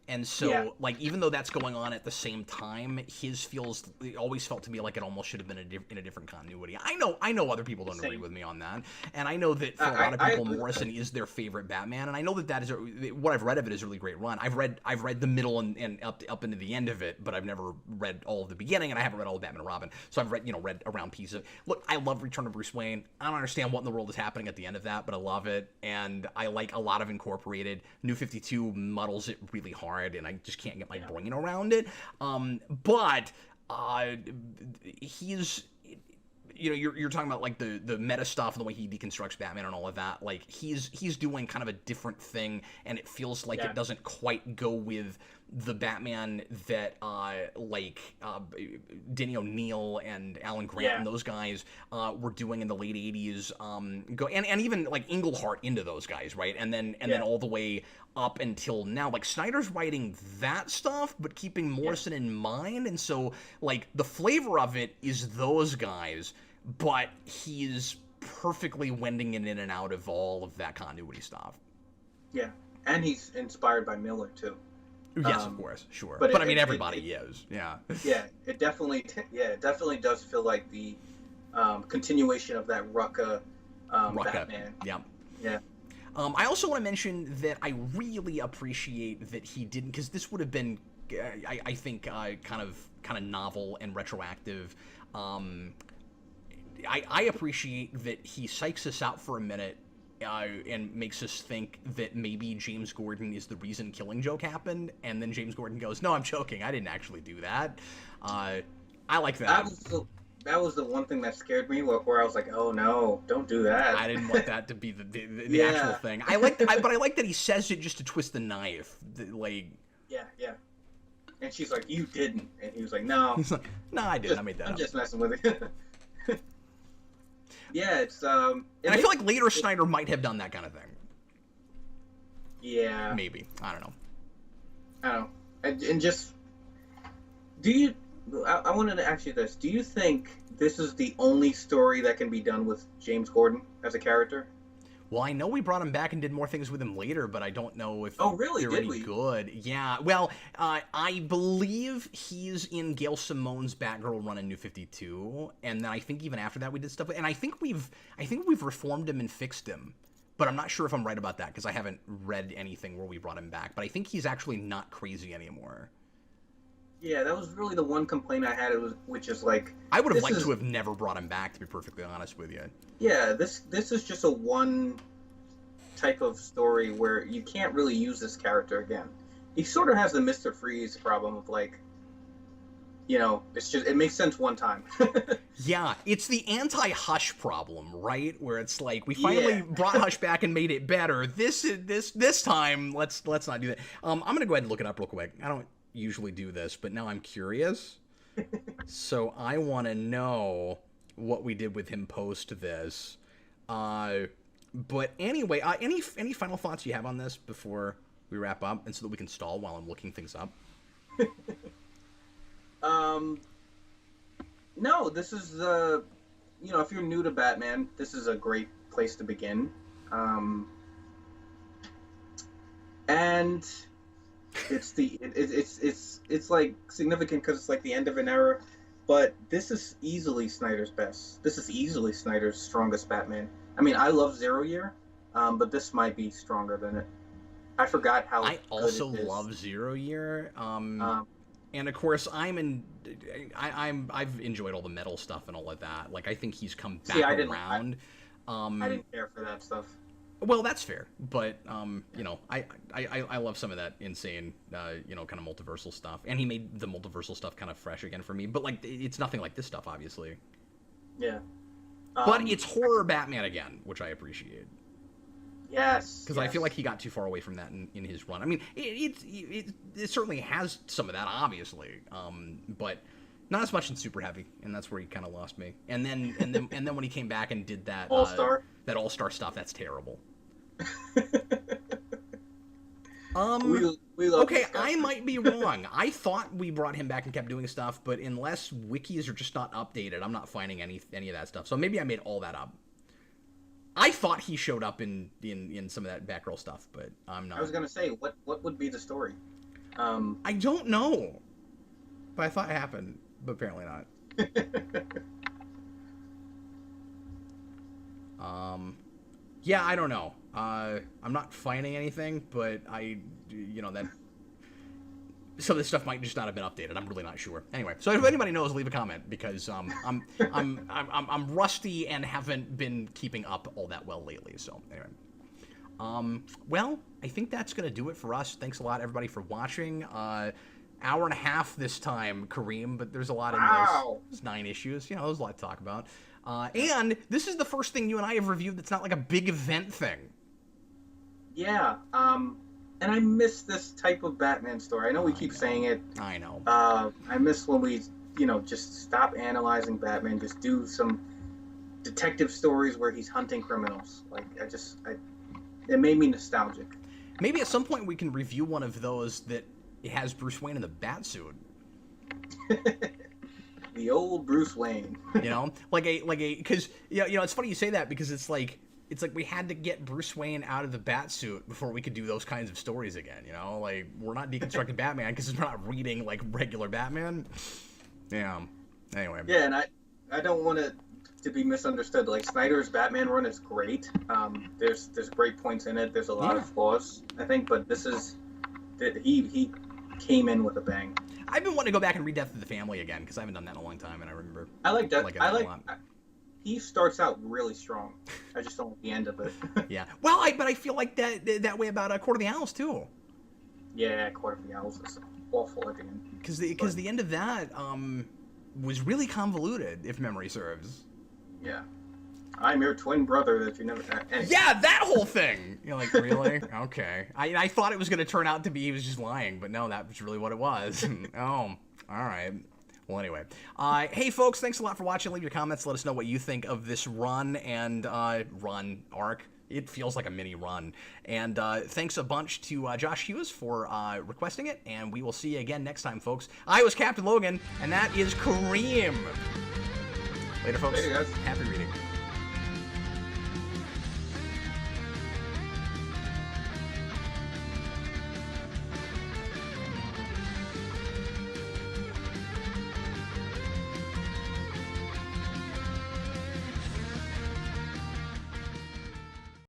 And so, like, even though that's going on at the same time, it always felt to me like it almost should have been in a different continuity. I know other people don't agree with me on that, and I know that for a lot of people, Morrison is their favorite Batman, and I know that is what I've read of it is a really great run. I've read the middle and up into the end of it, but I've never read all of the beginning, and I haven't read all of Batman and Robin. So I've read around pieces of. Look, I love Return of Bruce Wayne. I don't understand what in the world is happening at the end of that, but I love it, and I like a lot of Incorporated. New 52 muddles it really hard, and I just can't get my brain around it. But he's, you're talking about, like, the meta stuff and the way he deconstructs Batman and all of that. Like, he's doing kind of a different thing, and it feels like it doesn't quite go with the Batman that Denny O'Neil and Alan Grant and those guys were doing in the late 80s, and even, like, Englehart into those guys, right? And then all the way up until now. Like, Snyder's writing that stuff, but keeping Morrison in mind, and so, like, the flavor of it is those guys, but he's perfectly wending it in and out of all of that continuity stuff. Yeah, and he's inspired by Miller, too. Yes, of course, sure. But I mean, everybody is, yeah. Yeah, it definitely does feel like the continuation of that Rucka Batman. Yeah. Yeah. I also want to mention that I really appreciate that he didn't, because this would have been, I think, kind of novel and retroactive. I appreciate that he psychs us out for a minute and makes us think that maybe James Gordon is the reason Killing Joke happened, and then James Gordon goes, "No, I'm joking. I didn't actually do that." I like that. That was the one thing that scared me, where I was like, "Oh no, don't do that." I didn't want that to be the actual thing. But I like that he says it just to twist the knife. Yeah. And she's like, "You didn't," and he was like, "No." He's like, "No, I didn't. I made that up. I'm just messing with it." Yeah, it's and I feel like later Snyder might have done that kind of thing. Yeah. Maybe. I don't know. And just, I wanted to ask you this. Do you think this is the only story that can be done with James Gordon as a character? Well, I know we brought him back and did more things with him later, but I don't know if they're any good. Yeah, well, I believe he's in Gail Simone's Batgirl run in New 52, and then I think even after that we did stuff, and I think we've reformed him and fixed him, but I'm not sure if I'm right about that because I haven't read anything where we brought him back, but I think he's actually not crazy anymore. Yeah, that was really the one complaint I had, which is like... I would have liked to have never brought him back, to be perfectly honest with you. Yeah, this is just a one type of story where you can't really use this character again. He sort of has the Mr. Freeze problem of, like, it's just, it makes sense one time. Yeah, it's the anti-Hush problem, right? Where it's like, we finally brought Hush back and made it better. This time, let's not do that. I'm going to go ahead and look it up real quick. I don't usually do this, but now I'm curious. So I want to know what we did with him post this. But anyway, any final thoughts you have on this before we wrap up, and so that we can stall while I'm looking things up? Um, no, this is if you're new to Batman, this is a great place to begin. And it's like significant because it's like the end of an era, but this is easily Snyder's best. This is easily Snyder's strongest Batman. I mean, I love Zero Year, but this might be stronger than it. I forgot how. I also love Zero Year. And of course, I've enjoyed all the metal stuff and all of that. Like, I think he's come back around. I didn't care for that stuff. Well, that's fair, but I love some of that insane, kind of multiversal stuff, and he made the multiversal stuff kind of fresh again for me. But like, it's nothing like this stuff, obviously. Yeah. But it's horror Batman again, which I appreciate. Yes. Because I feel like he got too far away from that in his run. I mean, it certainly has some of that, obviously, but not as much in Super Heavy, and that's where he kind of lost me. And then when he came back and did that All-Star stuff, that's terrible. we love okay, I might be wrong. I thought we brought him back and kept doing stuff, but unless wikis are just not updated, I'm not finding any of that stuff. So maybe I made all that up. I thought he showed up in some of that Batgirl stuff, but I'm not. I was gonna say, what would be the story? I don't know, but I thought it happened, but apparently not. Yeah, I don't know. I'm not finding anything, but that some of this stuff might just not have been updated. I'm really not sure. Anyway, so if anybody knows, leave a comment, because I'm rusty and haven't been keeping up all that well lately. So anyway, well, I think that's gonna do it for us. Thanks a lot, everybody, for watching. Hour and a half this time, Kareem, but there's a lot in this. There's 9 issues. There's a lot to talk about. And this is the first thing you and I have reviewed that's not like a big event thing. Yeah. And I miss this type of Batman story. I know we keep saying it. I know. I miss when we, just stop analyzing Batman, just do some detective stories where he's hunting criminals. Like, it made me nostalgic. Maybe at some point we can review one of those that has Bruce Wayne in the Batsuit. The old Bruce Wayne. Because it's funny you say that, because it's like we had to get Bruce Wayne out of the Batsuit before we could do those kinds of stories again. Like, we're not deconstructing Batman because we're not reading like regular Batman. Yeah. Anyway. Yeah, and I don't want it to be misunderstood. Like, Snyder's Batman run is great. There's great points in it. There's a lot of flaws, I think, but this is he came in with a bang. I've been wanting to go back and read Death of the Family again, because I haven't done that in a long time, and I remember. I like Death. He starts out really strong. I just don't like the end of it. Yeah. Well, but I feel like that way about Court of the Owls too. Yeah, Court of the Owls is awful at the end. Because the end of that was really convoluted, if memory serves. Yeah. I'm your twin brother that you never had. Anyway. Yeah, that whole thing. You're like, really? Okay. I thought it was going to turn out to be he was just lying, but no, that was really what it was. Oh, all right. Well, anyway. Hey, folks, thanks a lot for watching. Leave your comments. Let us know what you think of this run and arc. It feels like a mini run. And thanks a bunch to Josh Hughs for requesting it, and we will see you again next time, folks. I was Captain Logan, and that is Kareem. Later, folks. Later, guys. Happy reading.